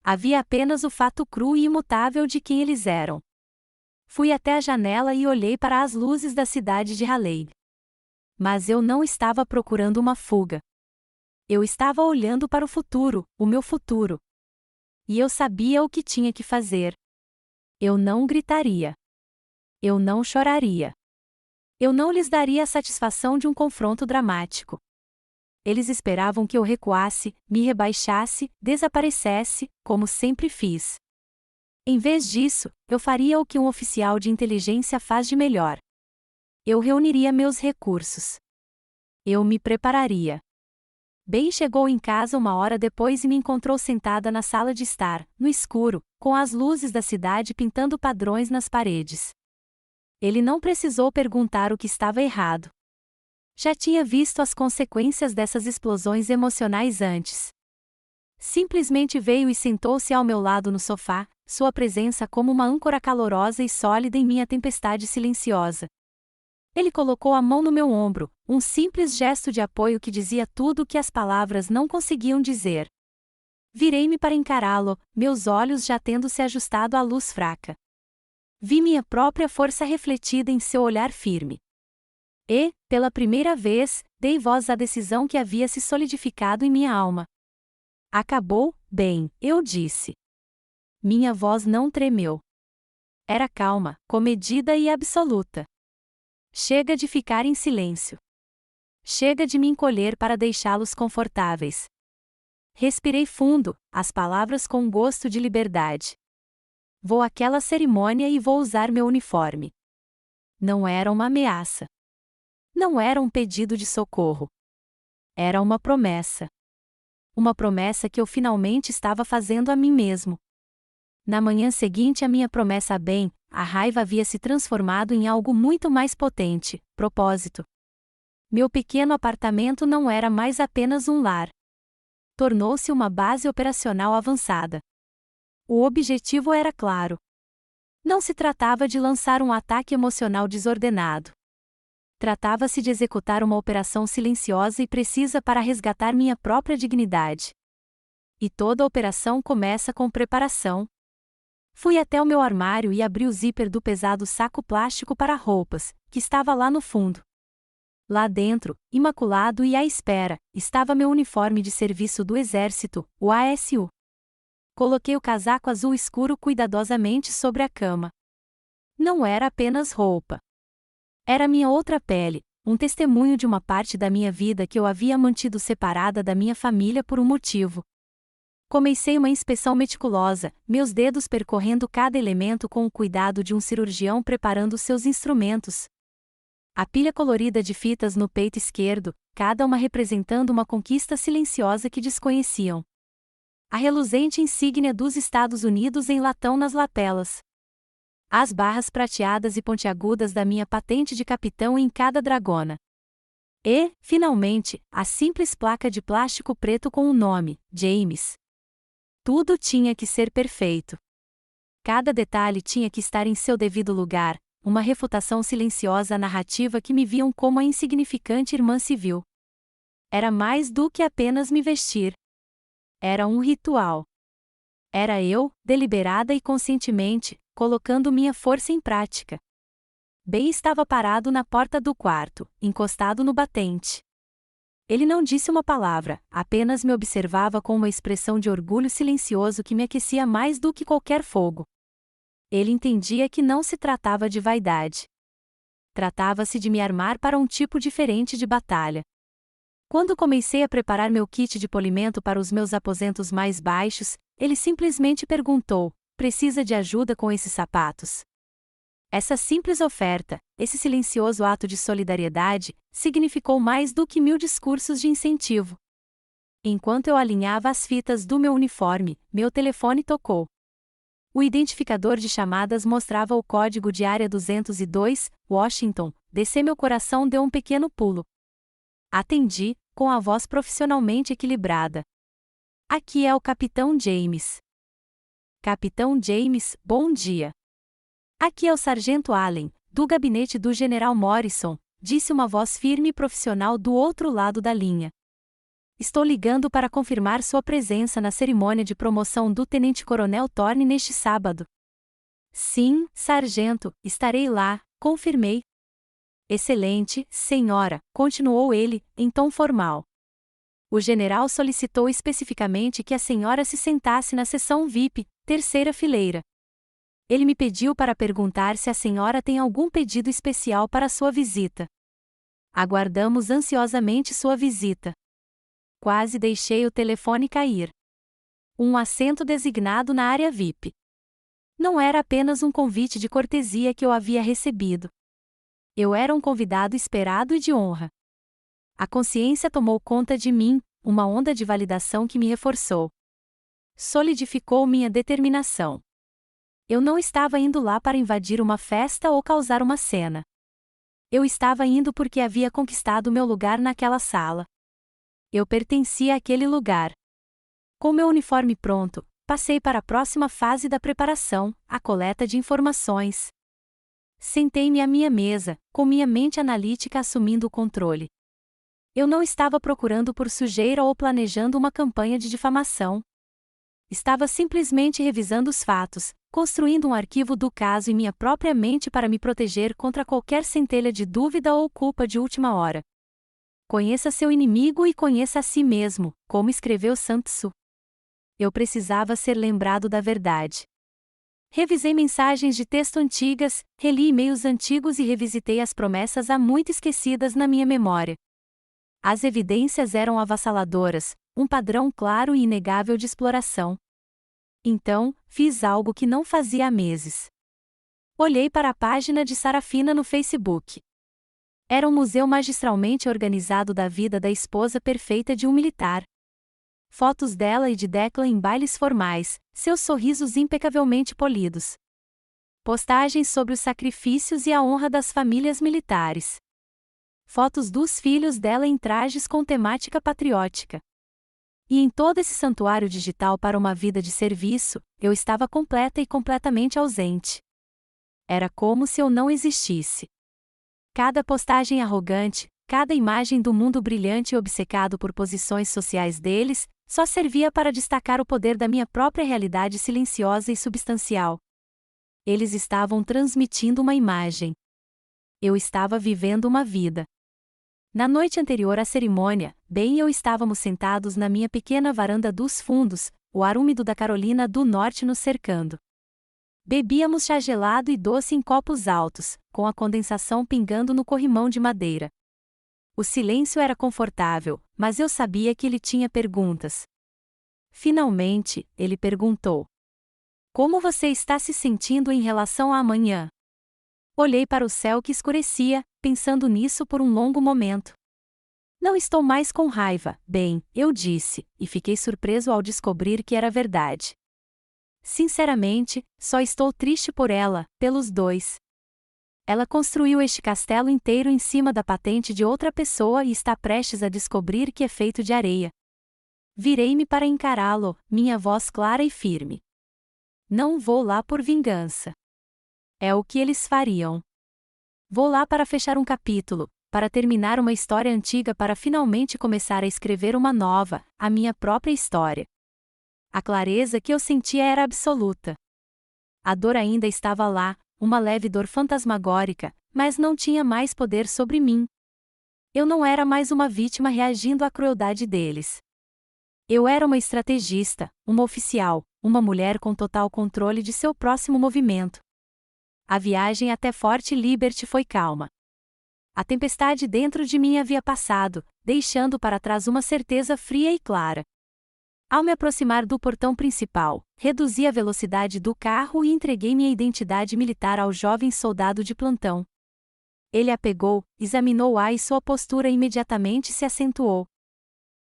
Havia apenas o fato cru e imutável de quem eles eram. Fui até a janela e olhei para as luzes da cidade de Raleigh. Mas eu não estava procurando uma fuga. Eu estava olhando para o futuro, o meu futuro. E eu sabia o que tinha que fazer. Eu não gritaria. Eu não choraria. Eu não lhes daria a satisfação de um confronto dramático. Eles esperavam que eu recuasse, me rebaixasse, desaparecesse, como sempre fiz. Em vez disso, eu faria o que um oficial de inteligência faz de melhor. Eu reuniria meus recursos. Eu me prepararia. Ben chegou em casa uma hora depois e me encontrou sentada na sala de estar, no escuro, com as luzes da cidade pintando padrões nas paredes. Ele não precisou perguntar o que estava errado. Já tinha visto as consequências dessas explosões emocionais antes. Simplesmente veio e sentou-se ao meu lado no sofá, sua presença como uma âncora calorosa e sólida em minha tempestade silenciosa. Ele colocou a mão no meu ombro, um simples gesto de apoio que dizia tudo o que as palavras não conseguiam dizer. Virei-me para encará-lo, meus olhos já tendo se ajustado à luz fraca. Vi minha própria força refletida em seu olhar firme. E, pela primeira vez, dei voz à decisão que havia se solidificado em minha alma. Acabou, bem, eu disse. Minha voz não tremeu. Era calma, comedida e absoluta. Chega de ficar em silêncio. Chega de me encolher para deixá-los confortáveis. Respirei fundo, as palavras com gosto de liberdade. Vou àquela cerimônia e vou usar meu uniforme. Não era uma ameaça. Não era um pedido de socorro. Era uma promessa. Uma promessa que eu finalmente estava fazendo a mim mesmo. Na manhã seguinte à minha promessa a Ben, a raiva havia se transformado em algo muito mais potente, propósito. Meu pequeno apartamento não era mais apenas um lar. Tornou-se uma base operacional avançada. O objetivo era claro. Não se tratava de lançar um ataque emocional desordenado. Tratava-se de executar uma operação silenciosa e precisa para resgatar minha própria dignidade. E toda operação começa com preparação. Fui até o meu armário e abri o zíper do pesado saco plástico para roupas, que estava lá no fundo. Lá dentro, imaculado e à espera, estava meu uniforme de serviço do Exército, o ASU. Coloquei o casaco azul escuro cuidadosamente sobre a cama. Não era apenas roupa. Era minha outra pele, um testemunho de uma parte da minha vida que eu havia mantido separada da minha família por um motivo. Comecei uma inspeção meticulosa, meus dedos percorrendo cada elemento com o cuidado de um cirurgião preparando seus instrumentos. A pilha colorida de fitas no peito esquerdo, cada uma representando uma conquista silenciosa que desconheciam. A reluzente insígnia dos Estados Unidos em latão nas lapelas. As barras prateadas e pontiagudas da minha patente de capitão em cada dragona. E, finalmente, a simples placa de plástico preto com o nome, James. Tudo tinha que ser perfeito. Cada detalhe tinha que estar em seu devido lugar, uma refutação silenciosa à narrativa que me viam como a insignificante irmã civil. Era mais do que apenas me vestir. Era um ritual. Era eu, deliberada e conscientemente, colocando minha força em prática. Ben estava parado na porta do quarto, encostado no batente. Ele não disse uma palavra, apenas me observava com uma expressão de orgulho silencioso que me aquecia mais do que qualquer fogo. Ele entendia que não se tratava de vaidade. Tratava-se de me armar para um tipo diferente de batalha. Quando comecei a preparar meu kit de polimento para os meus aposentos mais baixos, ele simplesmente perguntou: "Precisa de ajuda com esses sapatos?" Essa simples oferta, esse silencioso ato de solidariedade, significou mais do que 1000 discursos de incentivo. Enquanto eu alinhava as fitas do meu uniforme, meu telefone tocou. O identificador de chamadas mostrava o código de área 202, Washington. Meu coração deu um pequeno pulo. Atendi, com a voz profissionalmente equilibrada. Aqui é o Capitão James. Capitão James, bom dia. Aqui é o Sargento Allen, do gabinete do General Morrison, disse uma voz firme e profissional do outro lado da linha. Estou ligando para confirmar sua presença na cerimônia de promoção do Tenente-Coronel Thorne neste sábado. Sim, sargento, estarei lá, confirmei. Excelente, senhora, continuou ele, em tom formal. O general solicitou especificamente que a senhora se sentasse na seção VIP, terceira fileira. Ele me pediu para perguntar se a senhora tem algum pedido especial para sua visita. Aguardamos ansiosamente sua visita. Quase deixei o telefone cair. Um assento designado na área VIP. Não era apenas um convite de cortesia que eu havia recebido. Eu era um convidado esperado e de honra. A consciência tomou conta de mim, uma onda de validação que me reforçou. Solidificou minha determinação. Eu não estava indo lá para invadir uma festa ou causar uma cena. Eu estava indo porque havia conquistado meu lugar naquela sala. Eu pertencia àquele lugar. Com meu uniforme pronto, passei para a próxima fase da preparação, a coleta de informações. Sentei-me à minha mesa, com minha mente analítica assumindo o controle. Eu não estava procurando por sujeira ou planejando uma campanha de difamação. Estava simplesmente revisando os fatos, construindo um arquivo do caso em minha própria mente para me proteger contra qualquer centelha de dúvida ou culpa de última hora. Conheça seu inimigo e conheça a si mesmo, como escreveu Sun Tzu. Eu precisava ser lembrado da verdade. Revisei mensagens de texto antigas, reli e-mails antigos e revisitei as promessas há muito esquecidas na minha memória. As evidências eram avassaladoras, um padrão claro e inegável de exploração. Então, fiz algo que não fazia há meses. Olhei para a página de Sarafina no Facebook. Era um museu magistralmente organizado da vida da esposa perfeita de um militar. Fotos dela e de Declan em bailes formais, seus sorrisos impecavelmente polidos. Postagens sobre os sacrifícios e a honra das famílias militares. Fotos dos filhos dela em trajes com temática patriótica. E em todo esse santuário digital para uma vida de serviço, eu estava completa e completamente ausente. Era como se eu não existisse. Cada postagem arrogante, cada imagem do mundo brilhante e obcecado por posições sociais deles, só servia para destacar o poder da minha própria realidade silenciosa e substancial. Eles estavam transmitindo uma imagem. Eu estava vivendo uma vida. Na noite anterior à cerimônia, Ben e eu estávamos sentados na minha pequena varanda dos fundos, o ar úmido da Carolina do Norte nos cercando. Bebíamos chá gelado e doce em copos altos, com a condensação pingando no corrimão de madeira. O silêncio era confortável, mas eu sabia que ele tinha perguntas. Finalmente, ele perguntou: "Como você está se sentindo em relação à amanhã?" Olhei para o céu que escurecia, pensando nisso por um longo momento. "Não estou mais com raiva, Ben", eu disse, e fiquei surpreso ao descobrir que era verdade. "Sinceramente, só estou triste por ela, pelos dois. Ela construiu este castelo inteiro em cima da patente de outra pessoa e está prestes a descobrir que é feito de areia." Virei-me para encará-lo, minha voz clara e firme. "Não vou lá por vingança. É o que eles fariam. Vou lá para fechar um capítulo, para terminar uma história antiga para finalmente começar a escrever uma nova, a minha própria história." A clareza que eu sentia era absoluta. A dor ainda estava lá, uma leve dor fantasmagórica, mas não tinha mais poder sobre mim. Eu não era mais uma vítima reagindo à crueldade deles. Eu era uma estrategista, uma oficial, uma mulher com total controle de seu próximo movimento. A viagem até Fort Liberty foi calma. A tempestade dentro de mim havia passado, deixando para trás uma certeza fria e clara. Ao me aproximar do portão principal, reduzi a velocidade do carro e entreguei minha identidade militar ao jovem soldado de plantão. Ele a pegou, examinou-a e sua postura imediatamente se acentuou.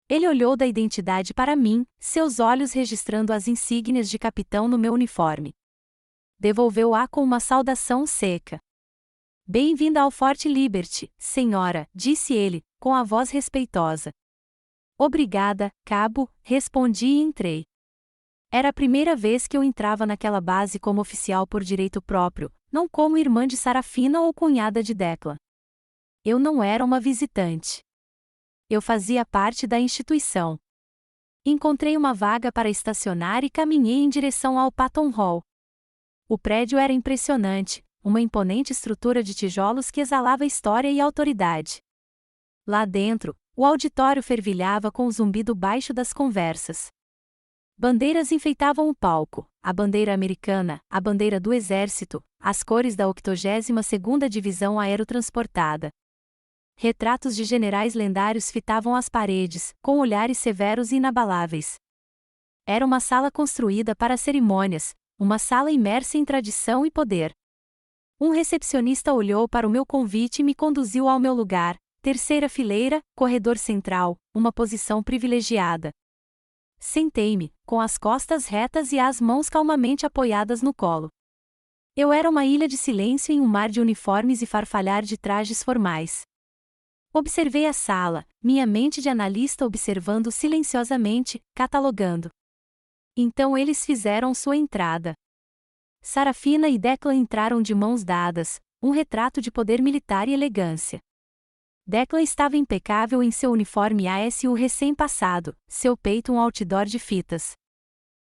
Ele olhou da identidade para mim, seus olhos registrando as insígnias de capitão no meu uniforme. Devolveu-a com uma saudação seca. Bem-vinda ao Fort Liberty, senhora, disse ele, com a voz respeitosa. Obrigada, cabo, respondi e entrei. Era a primeira vez que eu entrava naquela base como oficial por direito próprio, não como irmã de Sarafina ou cunhada de Declan. Eu não era uma visitante. Eu fazia parte da instituição. Encontrei uma vaga para estacionar e caminhei em direção ao Patton Hall. O prédio era impressionante, uma imponente estrutura de tijolos que exalava história e autoridade. Lá dentro, o auditório fervilhava com o zumbido baixo das conversas. Bandeiras enfeitavam o palco, a bandeira americana, a bandeira do exército, as cores da 82ª Divisão Aerotransportada. Retratos de generais lendários fitavam as paredes, com olhares severos e inabaláveis. Era uma sala construída para cerimônias, uma sala imersa em tradição e poder. Um recepcionista olhou para o meu convite e me conduziu ao meu lugar, terceira fileira, corredor central, uma posição privilegiada. Sentei-me, com as costas retas e as mãos calmamente apoiadas no colo. Eu era uma ilha de silêncio em um mar de uniformes e farfalhar de trajes formais. Observei a sala, minha mente de analista observando silenciosamente, catalogando. Então eles fizeram sua entrada. Sarafina e Declan entraram de mãos dadas, um retrato de poder militar e elegância. Declan estava impecável em seu uniforme ASU recém-passado, seu peito um outdoor de fitas.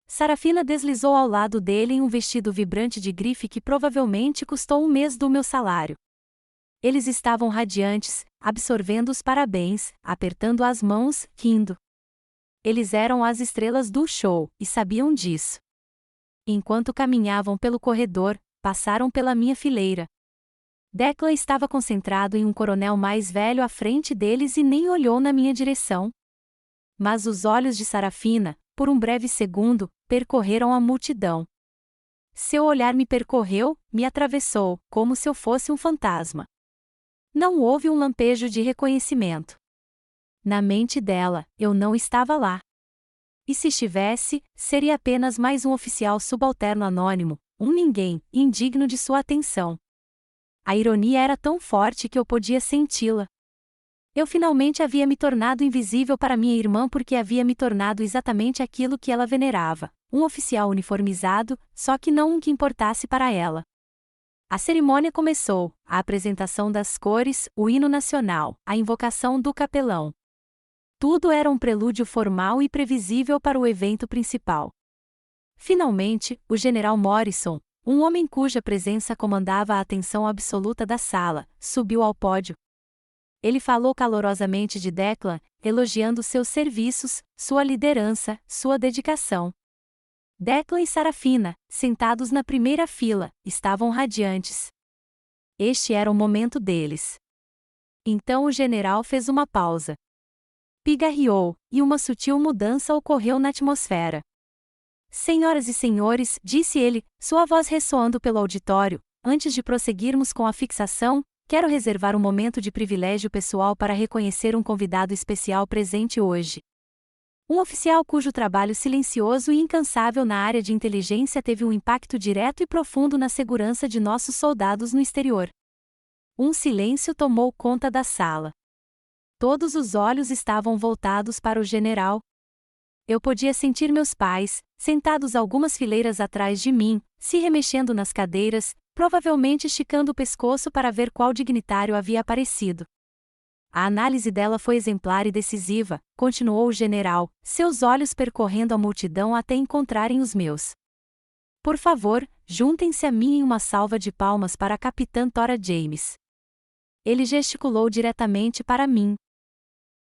Sarafina deslizou ao lado dele em um vestido vibrante de grife que provavelmente custou um mês do meu salário. Eles estavam radiantes, absorvendo os parabéns, apertando as mãos, rindo. Eles eram as estrelas do show, e sabiam disso. Enquanto caminhavam pelo corredor, passaram pela minha fileira. Declan estava concentrado em um coronel mais velho à frente deles e nem olhou na minha direção. Mas os olhos de Sarafina, por um breve segundo, percorreram a multidão. Seu olhar me percorreu, me atravessou, como se eu fosse um fantasma. Não houve um lampejo de reconhecimento. Na mente dela, eu não estava lá. E se estivesse, seria apenas mais um oficial subalterno anônimo, um ninguém, indigno de sua atenção. A ironia era tão forte que eu podia senti-la. Eu finalmente havia me tornado invisível para minha irmã porque havia me tornado exatamente aquilo que ela venerava, um oficial uniformizado, só que não um que importasse para ela. A cerimônia começou, a apresentação das cores, o hino nacional, a invocação do capelão. Tudo era um prelúdio formal e previsível para o evento principal. Finalmente, o general Morrison, um homem cuja presença comandava a atenção absoluta da sala, subiu ao pódio. Ele falou calorosamente de Declan, elogiando seus serviços, sua liderança, sua dedicação. Declan e Sarafina, sentados na primeira fila, estavam radiantes. Este era o momento deles. Então o general fez uma pausa. Pigarreou, e uma sutil mudança ocorreu na atmosfera. Senhoras e senhores, disse ele, sua voz ressoando pelo auditório, antes de prosseguirmos com a fixação, quero reservar um momento de privilégio pessoal para reconhecer um convidado especial presente hoje. Um oficial cujo trabalho silencioso e incansável na área de inteligência teve um impacto direto e profundo na segurança de nossos soldados no exterior. Um silêncio tomou conta da sala. Todos os olhos estavam voltados para o general. Eu podia sentir meus pais, sentados algumas fileiras atrás de mim, se remexendo nas cadeiras, provavelmente esticando o pescoço para ver qual dignitário havia aparecido. A análise dela foi exemplar e decisiva, continuou o general, seus olhos percorrendo a multidão até encontrarem os meus. Por favor, juntem-se a mim em uma salva de palmas para a capitã Tora James. Ele gesticulou diretamente para mim.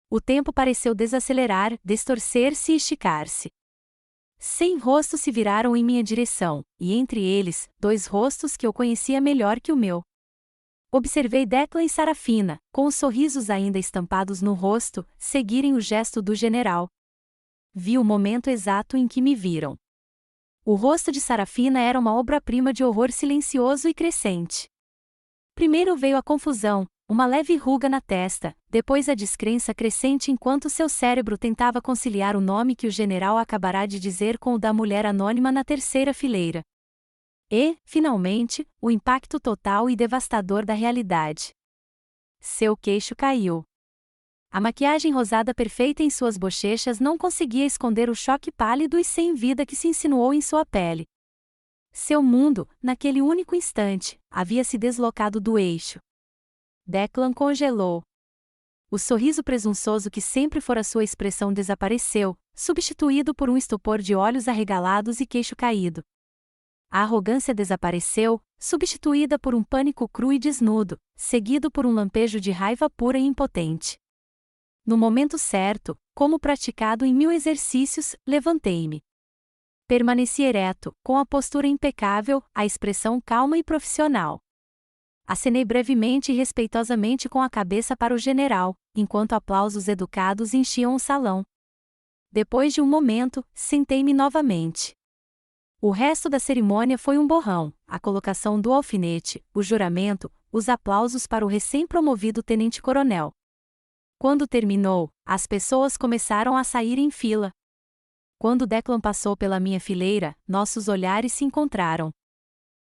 O tempo pareceu desacelerar, distorcer-se e esticar-se. 100 rostos se viraram em minha direção, e entre eles, 2 rostos que eu conhecia melhor que o meu. Observei Declan e Sarafina, com os sorrisos ainda estampados no rosto, seguirem o gesto do general. Vi o momento exato em que me viram. O rosto de Sarafina era uma obra-prima de horror silencioso e crescente. Primeiro veio a confusão, uma leve ruga na testa, depois a descrença crescente enquanto seu cérebro tentava conciliar o nome que o general acabará de dizer com o da mulher anônima na terceira fileira. E, finalmente, o impacto total e devastador da realidade. Seu queixo caiu. A maquiagem rosada perfeita em suas bochechas não conseguia esconder o choque pálido e sem vida que se insinuou em sua pele. Seu mundo, naquele único instante, havia se deslocado do eixo. Declan congelou. O sorriso presunçoso que sempre fora sua expressão desapareceu, substituído por um estupor de olhos arregalados e queixo caído. A arrogância desapareceu, substituída por um pânico cru e desnudo, seguido por um lampejo de raiva pura e impotente. No momento certo, como praticado em 1000 exercícios, levantei-me. Permaneci ereto, com a postura impecável, a expressão calma e profissional. Acenei brevemente e respeitosamente com a cabeça para o general, enquanto aplausos educados enchiam o salão. Depois de um momento, sentei-me novamente. O resto da cerimônia foi um borrão, a colocação do alfinete, o juramento, os aplausos para o recém-promovido tenente-coronel. Quando terminou, as pessoas começaram a sair em fila. Quando Declan passou pela minha fileira, nossos olhares se encontraram.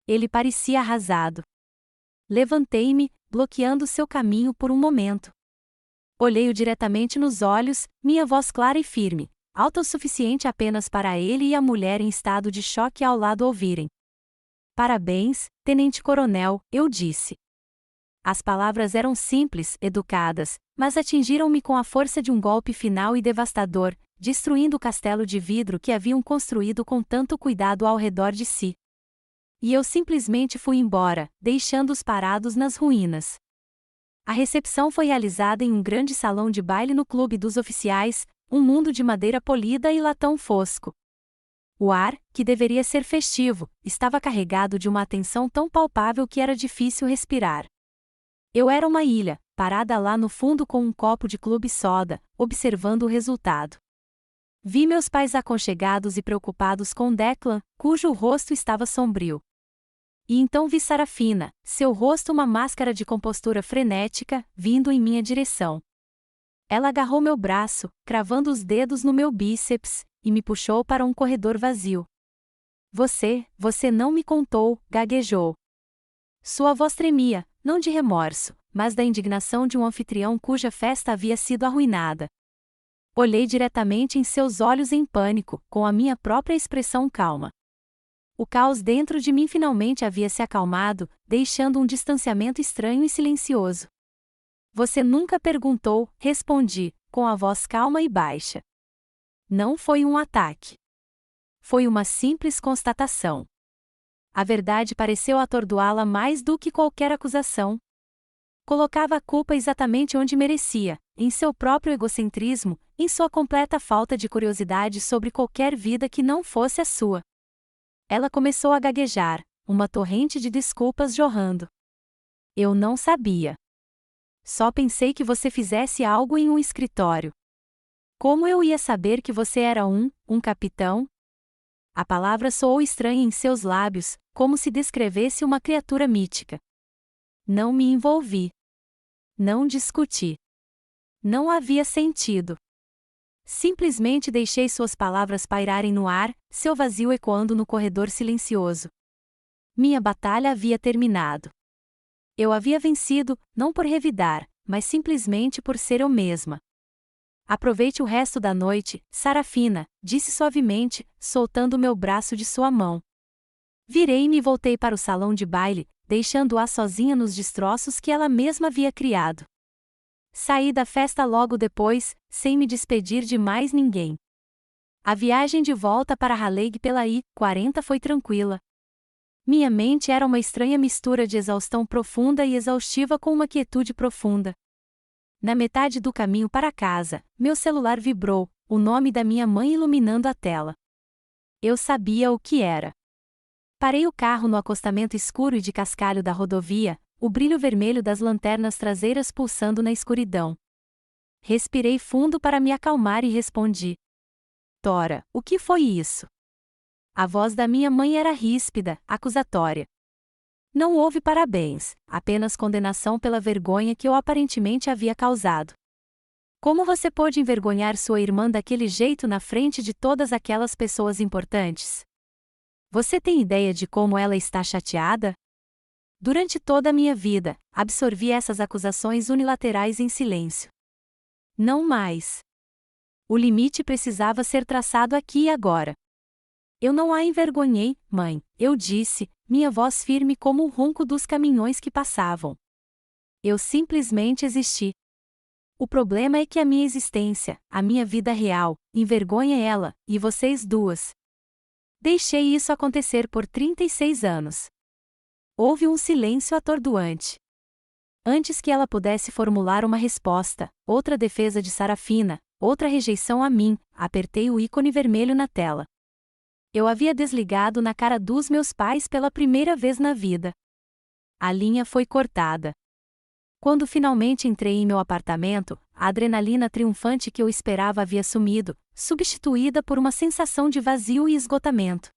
Ele parecia arrasado. Levantei-me, bloqueando seu caminho por um momento. Olhei-o diretamente nos olhos, minha voz clara e firme, alta o suficiente apenas para ele e a mulher em estado de choque ao lado ouvirem. Parabéns, tenente-coronel, eu disse. As palavras eram simples, educadas, mas atingiram-me com a força de um golpe final e devastador, destruindo o castelo de vidro que haviam construído com tanto cuidado ao redor de si. E eu simplesmente fui embora, deixando-os parados nas ruínas. A recepção foi realizada em um grande salão de baile no clube dos oficiais, um mundo de madeira polida e latão fosco. O ar, que deveria ser festivo, estava carregado de uma atenção tão palpável que era difícil respirar. Eu era uma ilha, parada lá no fundo com um copo de clube soda, observando o resultado. Vi meus pais aconchegados e preocupados com Declan, cujo rosto estava sombrio. E então vi Sarafina, seu rosto uma máscara de compostura frenética, vindo em minha direção. Ela agarrou meu braço, cravando os dedos no meu bíceps, e me puxou para um corredor vazio. Você não me contou, gaguejou. Sua voz tremia, não de remorso, mas da indignação de um anfitrião cuja festa havia sido arruinada. Olhei diretamente em seus olhos em pânico, com a minha própria expressão calma. O caos dentro de mim finalmente havia se acalmado, deixando um distanciamento estranho e silencioso. Você nunca perguntou, respondi, com a voz calma e baixa. Não foi um ataque. Foi uma simples constatação. A verdade pareceu atordoá-la mais do que qualquer acusação. Colocava a culpa exatamente onde merecia, em seu próprio egocentrismo, em sua completa falta de curiosidade sobre qualquer vida que não fosse a sua. Ela começou a gaguejar, uma torrente de desculpas jorrando. Eu não sabia. Só pensei que você fizesse algo em um escritório. Como eu ia saber que você era um capitão? A palavra soou estranha em seus lábios, como se descrevesse uma criatura mítica. Não me envolvi. Não discuti. Não havia sentido. Simplesmente deixei suas palavras pairarem no ar, seu vazio ecoando no corredor silencioso. Minha batalha havia terminado. Eu havia vencido, não por revidar, mas simplesmente por ser eu mesma. Aproveite o resto da noite, Sarafina, disse suavemente, soltando meu braço de sua mão. Virei-me e voltei para o salão de baile, deixando-a sozinha nos destroços que ela mesma havia criado. Saí da festa logo depois, sem me despedir de mais ninguém. A viagem de volta para Raleigh pela I-40 foi tranquila. Minha mente era uma estranha mistura de exaustão profunda e exaustiva com uma quietude profunda. Na metade do caminho para casa, meu celular vibrou, o nome da minha mãe iluminando a tela. Eu sabia o que era. Parei o carro no acostamento escuro e de cascalho da rodovia, o brilho vermelho das lanternas traseiras pulsando na escuridão. Respirei fundo para me acalmar e respondi: Tora, o que foi isso? A voz da minha mãe era ríspida, acusatória. Não houve parabéns, apenas condenação pela vergonha que eu aparentemente havia causado. Como você pôde envergonhar sua irmã daquele jeito na frente de todas aquelas pessoas importantes? Você tem ideia de como ela está chateada? Durante toda a minha vida, absorvi essas acusações unilaterais em silêncio. Não mais. O limite precisava ser traçado aqui e agora. Eu não a envergonhei, mãe, eu disse, minha voz firme como o ronco dos caminhões que passavam. Eu simplesmente existi. O problema é que a minha existência, a minha vida real, envergonha ela, e vocês duas. Deixei isso acontecer por 36 anos. Houve um silêncio atordoante. Antes que ela pudesse formular uma resposta, outra defesa de Sarafina, outra rejeição a mim, apertei o ícone vermelho na tela. Eu havia desligado na cara dos meus pais pela primeira vez na vida. A linha foi cortada. Quando finalmente entrei em meu apartamento, a adrenalina triunfante que eu esperava havia sumido, substituída por uma sensação de vazio e esgotamento.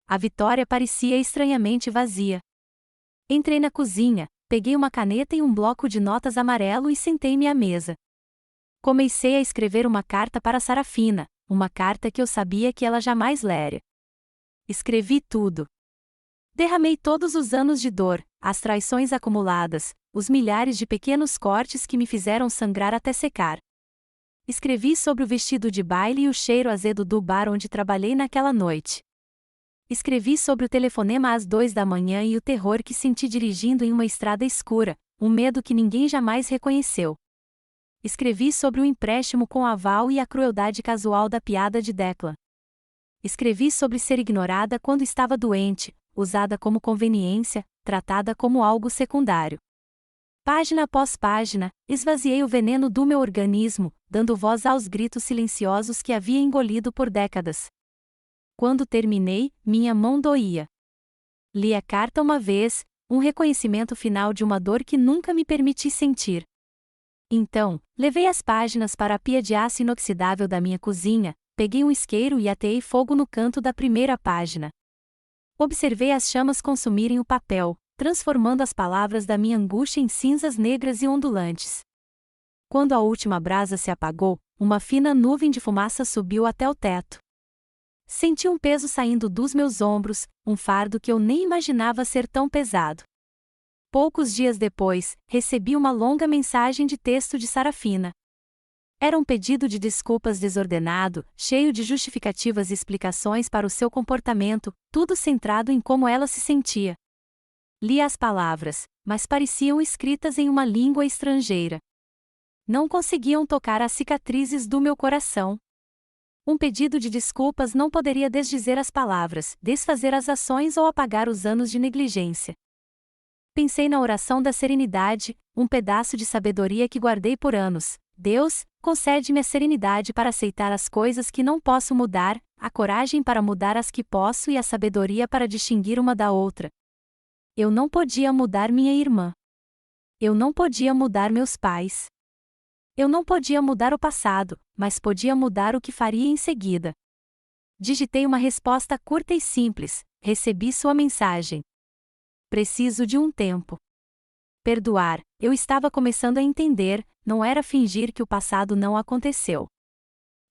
A vitória parecia estranhamente vazia. Entrei na cozinha, peguei uma caneta e um bloco de notas amarelo e sentei-me à mesa. Comecei a escrever uma carta para Sarafina, uma carta que eu sabia que ela jamais lera. Escrevi tudo. Derramei todos os anos de dor, as traições acumuladas, os milhares de pequenos cortes que me fizeram sangrar até secar. Escrevi sobre o vestido de baile e o cheiro azedo do bar onde trabalhei naquela noite. Escrevi sobre o telefonema às 2 da manhã e o terror que senti dirigindo em uma estrada escura, um medo que ninguém jamais reconheceu. Escrevi sobre o empréstimo com aval e a crueldade casual da piada de Declan. Escrevi sobre ser ignorada quando estava doente, usada como conveniência, tratada como algo secundário. Página após página, esvaziei o veneno do meu organismo, dando voz aos gritos silenciosos que havia engolido por décadas. Quando terminei, minha mão doía. Li a carta uma vez, um reconhecimento final de uma dor que nunca me permiti sentir. Então, levei as páginas para a pia de aço inoxidável da minha cozinha, peguei um isqueiro e ateei fogo no canto da primeira página. Observei as chamas consumirem o papel, transformando as palavras da minha angústia em cinzas negras e ondulantes. Quando a última brasa se apagou, uma fina nuvem de fumaça subiu até o teto. Senti um peso saindo dos meus ombros, um fardo que eu nem imaginava ser tão pesado. Poucos dias depois, recebi uma longa mensagem de texto de Sarafina. Era um pedido de desculpas desordenado, cheio de justificativas e explicações para o seu comportamento, tudo centrado em como ela se sentia. Li as palavras, mas pareciam escritas em uma língua estrangeira. Não conseguiam tocar as cicatrizes do meu coração. Um pedido de desculpas não poderia desdizer as palavras, desfazer as ações ou apagar os anos de negligência. Pensei na oração da serenidade, um pedaço de sabedoria que guardei por anos. Deus, concede-me a serenidade para aceitar as coisas que não posso mudar, a coragem para mudar as que posso e a sabedoria para distinguir uma da outra. Eu não podia mudar minha irmã. Eu não podia mudar meus pais. Eu não podia mudar o passado, mas podia mudar o que faria em seguida. Digitei uma resposta curta e simples, recebi sua mensagem. Preciso de um tempo. Perdoar, eu estava começando a entender, não era fingir que o passado não aconteceu.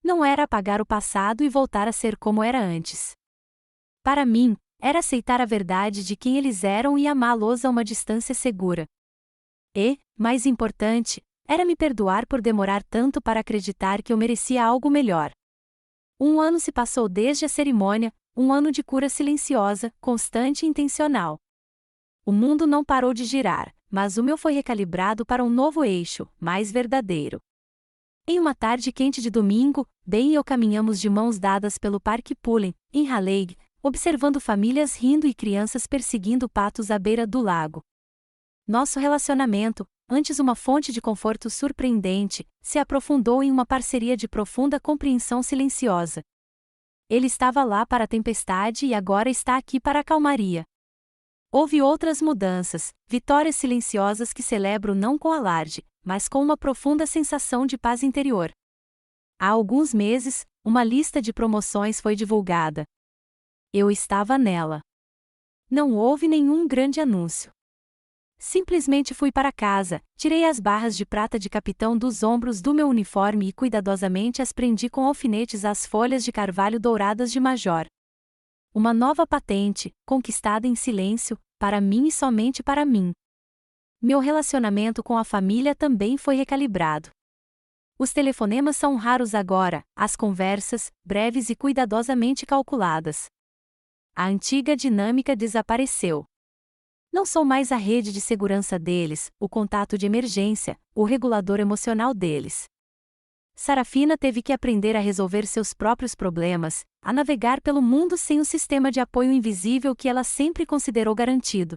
Não era apagar o passado e voltar a ser como era antes. Para mim, era aceitar a verdade de quem eles eram e amá-los a uma distância segura. E, mais importante, era me perdoar por demorar tanto para acreditar que eu merecia algo melhor. 1 ano se passou desde a cerimônia, 1 ano de cura silenciosa, constante e intencional. O mundo não parou de girar, mas o meu foi recalibrado para um novo eixo, mais verdadeiro. Em uma tarde quente de domingo, Ben e eu caminhamos de mãos dadas pelo Parque Pullen, em Raleigh, observando famílias rindo e crianças perseguindo patos à beira do lago. Nosso relacionamento, antes uma fonte de conforto surpreendente, se aprofundou em uma parceria de profunda compreensão silenciosa. Ele estava lá para a tempestade e agora está aqui para a calmaria. Houve outras mudanças, vitórias silenciosas que celebro não com alarde, mas com uma profunda sensação de paz interior. Há alguns meses, uma lista de promoções foi divulgada. Eu estava nela. Não houve nenhum grande anúncio. Simplesmente fui para casa, tirei as barras de prata de capitão dos ombros do meu uniforme e cuidadosamente as prendi com alfinetes às folhas de carvalho douradas de major. Uma nova patente, conquistada em silêncio, para mim e somente para mim. Meu relacionamento com a família também foi recalibrado. Os telefonemas são raros agora, as conversas, breves e cuidadosamente calculadas. A antiga dinâmica desapareceu. Não sou mais a rede de segurança deles, o contato de emergência, o regulador emocional deles. Sarafina teve que aprender a resolver seus próprios problemas, a navegar pelo mundo sem o sistema de apoio invisível que ela sempre considerou garantido.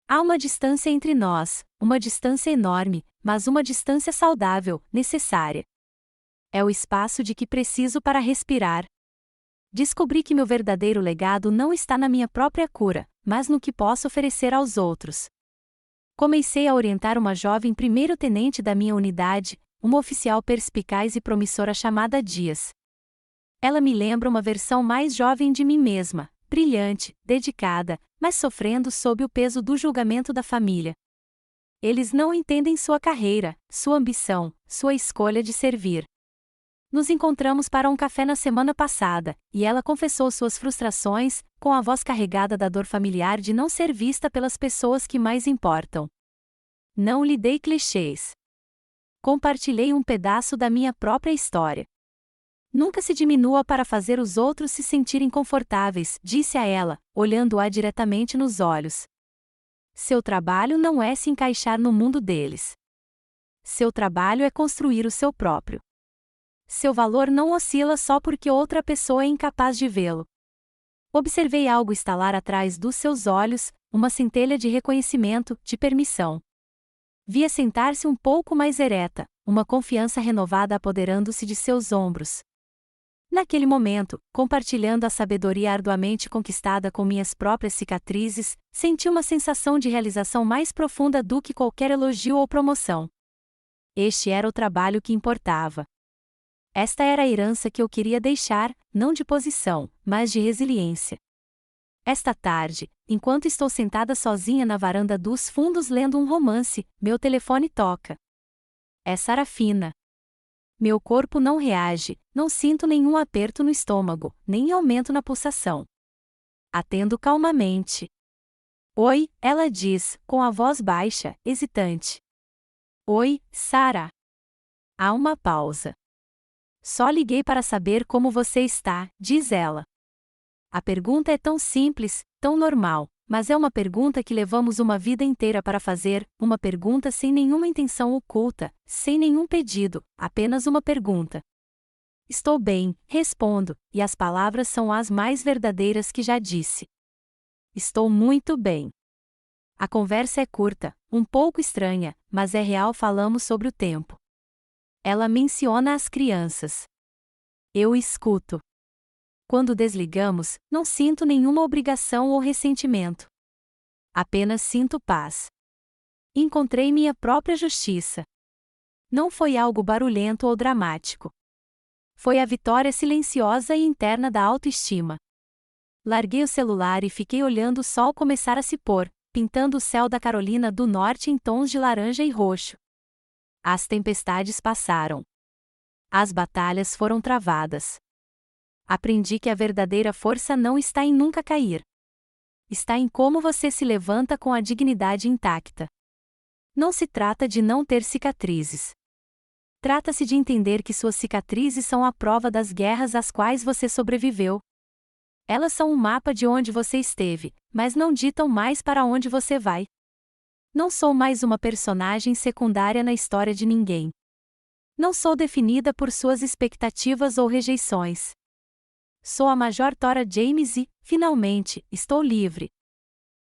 Há uma distância entre nós, uma distância enorme, mas uma distância saudável, necessária. É o espaço de que preciso para respirar. Descobri que meu verdadeiro legado não está na minha própria cura, mas no que posso oferecer aos outros. Comecei a orientar uma jovem primeiro-tenente da minha unidade, uma oficial perspicaz e promissora chamada Dias. Ela me lembra uma versão mais jovem de mim mesma, brilhante, dedicada, mas sofrendo sob o peso do julgamento da família. Eles não entendem sua carreira, sua ambição, sua escolha de servir. Nos encontramos para um café na semana passada, e ela confessou suas frustrações, com a voz carregada da dor familiar de não ser vista pelas pessoas que mais importam. Não lhe dei clichês. Compartilhei um pedaço da minha própria história. Nunca se diminua para fazer os outros se sentirem confortáveis, disse a ela, olhando-a diretamente nos olhos. Seu trabalho não é se encaixar no mundo deles. Seu trabalho é construir o seu próprio. Seu valor não oscila só porque outra pessoa é incapaz de vê-lo. Observei algo estalar atrás dos seus olhos, uma centelha de reconhecimento, de permissão. Via sentar-se um pouco mais ereta, uma confiança renovada apoderando-se de seus ombros. Naquele momento, compartilhando a sabedoria arduamente conquistada com minhas próprias cicatrizes, senti uma sensação de realização mais profunda do que qualquer elogio ou promoção. Este era o trabalho que importava. Esta era a herança que eu queria deixar, não de posição, mas de resiliência. Esta tarde, enquanto estou sentada sozinha na varanda dos fundos lendo um romance, meu telefone toca. É Sarafina. Meu corpo não reage, não sinto nenhum aperto no estômago, nem aumento na pulsação. Atendo calmamente. Oi, ela diz, com a voz baixa, hesitante. Oi, Sara. Há uma pausa. Só liguei para saber como você está, diz ela. A pergunta é tão simples, tão normal, mas é uma pergunta que levamos uma vida inteira para fazer, uma pergunta sem nenhuma intenção oculta, sem nenhum pedido, apenas uma pergunta. Estou bem, respondo, e as palavras são as mais verdadeiras que já disse. Estou muito bem. A conversa é curta, um pouco estranha, mas é real. Falamos sobre o tempo. Ela menciona as crianças. Eu escuto. Quando desligamos, não sinto nenhuma obrigação ou ressentimento. Apenas sinto paz. Encontrei minha própria justiça. Não foi algo barulhento ou dramático. Foi a vitória silenciosa e interna da autoestima. Larguei o celular e fiquei olhando o sol começar a se pôr, pintando o céu da Carolina do Norte em tons de laranja e roxo. As tempestades passaram. As batalhas foram travadas. Aprendi que a verdadeira força não está em nunca cair. Está em como você se levanta com a dignidade intacta. Não se trata de não ter cicatrizes. Trata-se de entender que suas cicatrizes são a prova das guerras às quais você sobreviveu. Elas são um mapa de onde você esteve, mas não ditam mais para onde você vai. Não sou mais uma personagem secundária na história de ninguém. Não sou definida por suas expectativas ou rejeições. Sou a Major Tora James e, finalmente, estou livre.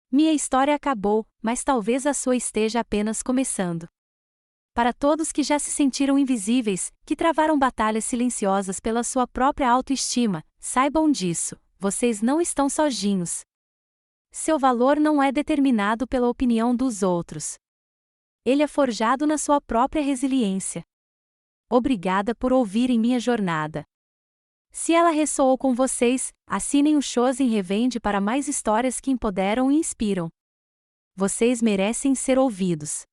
Minha história acabou, mas talvez a sua esteja apenas começando. Para todos que já se sentiram invisíveis, que travaram batalhas silenciosas pela sua própria autoestima, saibam disso, vocês não estão sozinhos. Seu valor não é determinado pela opinião dos outros. Ele é forjado na sua própria resiliência. Obrigada por ouvirem minha jornada. Se ela ressoou com vocês, assinem o Chosen Revenge para mais histórias que empoderam e inspiram. Vocês merecem ser ouvidos.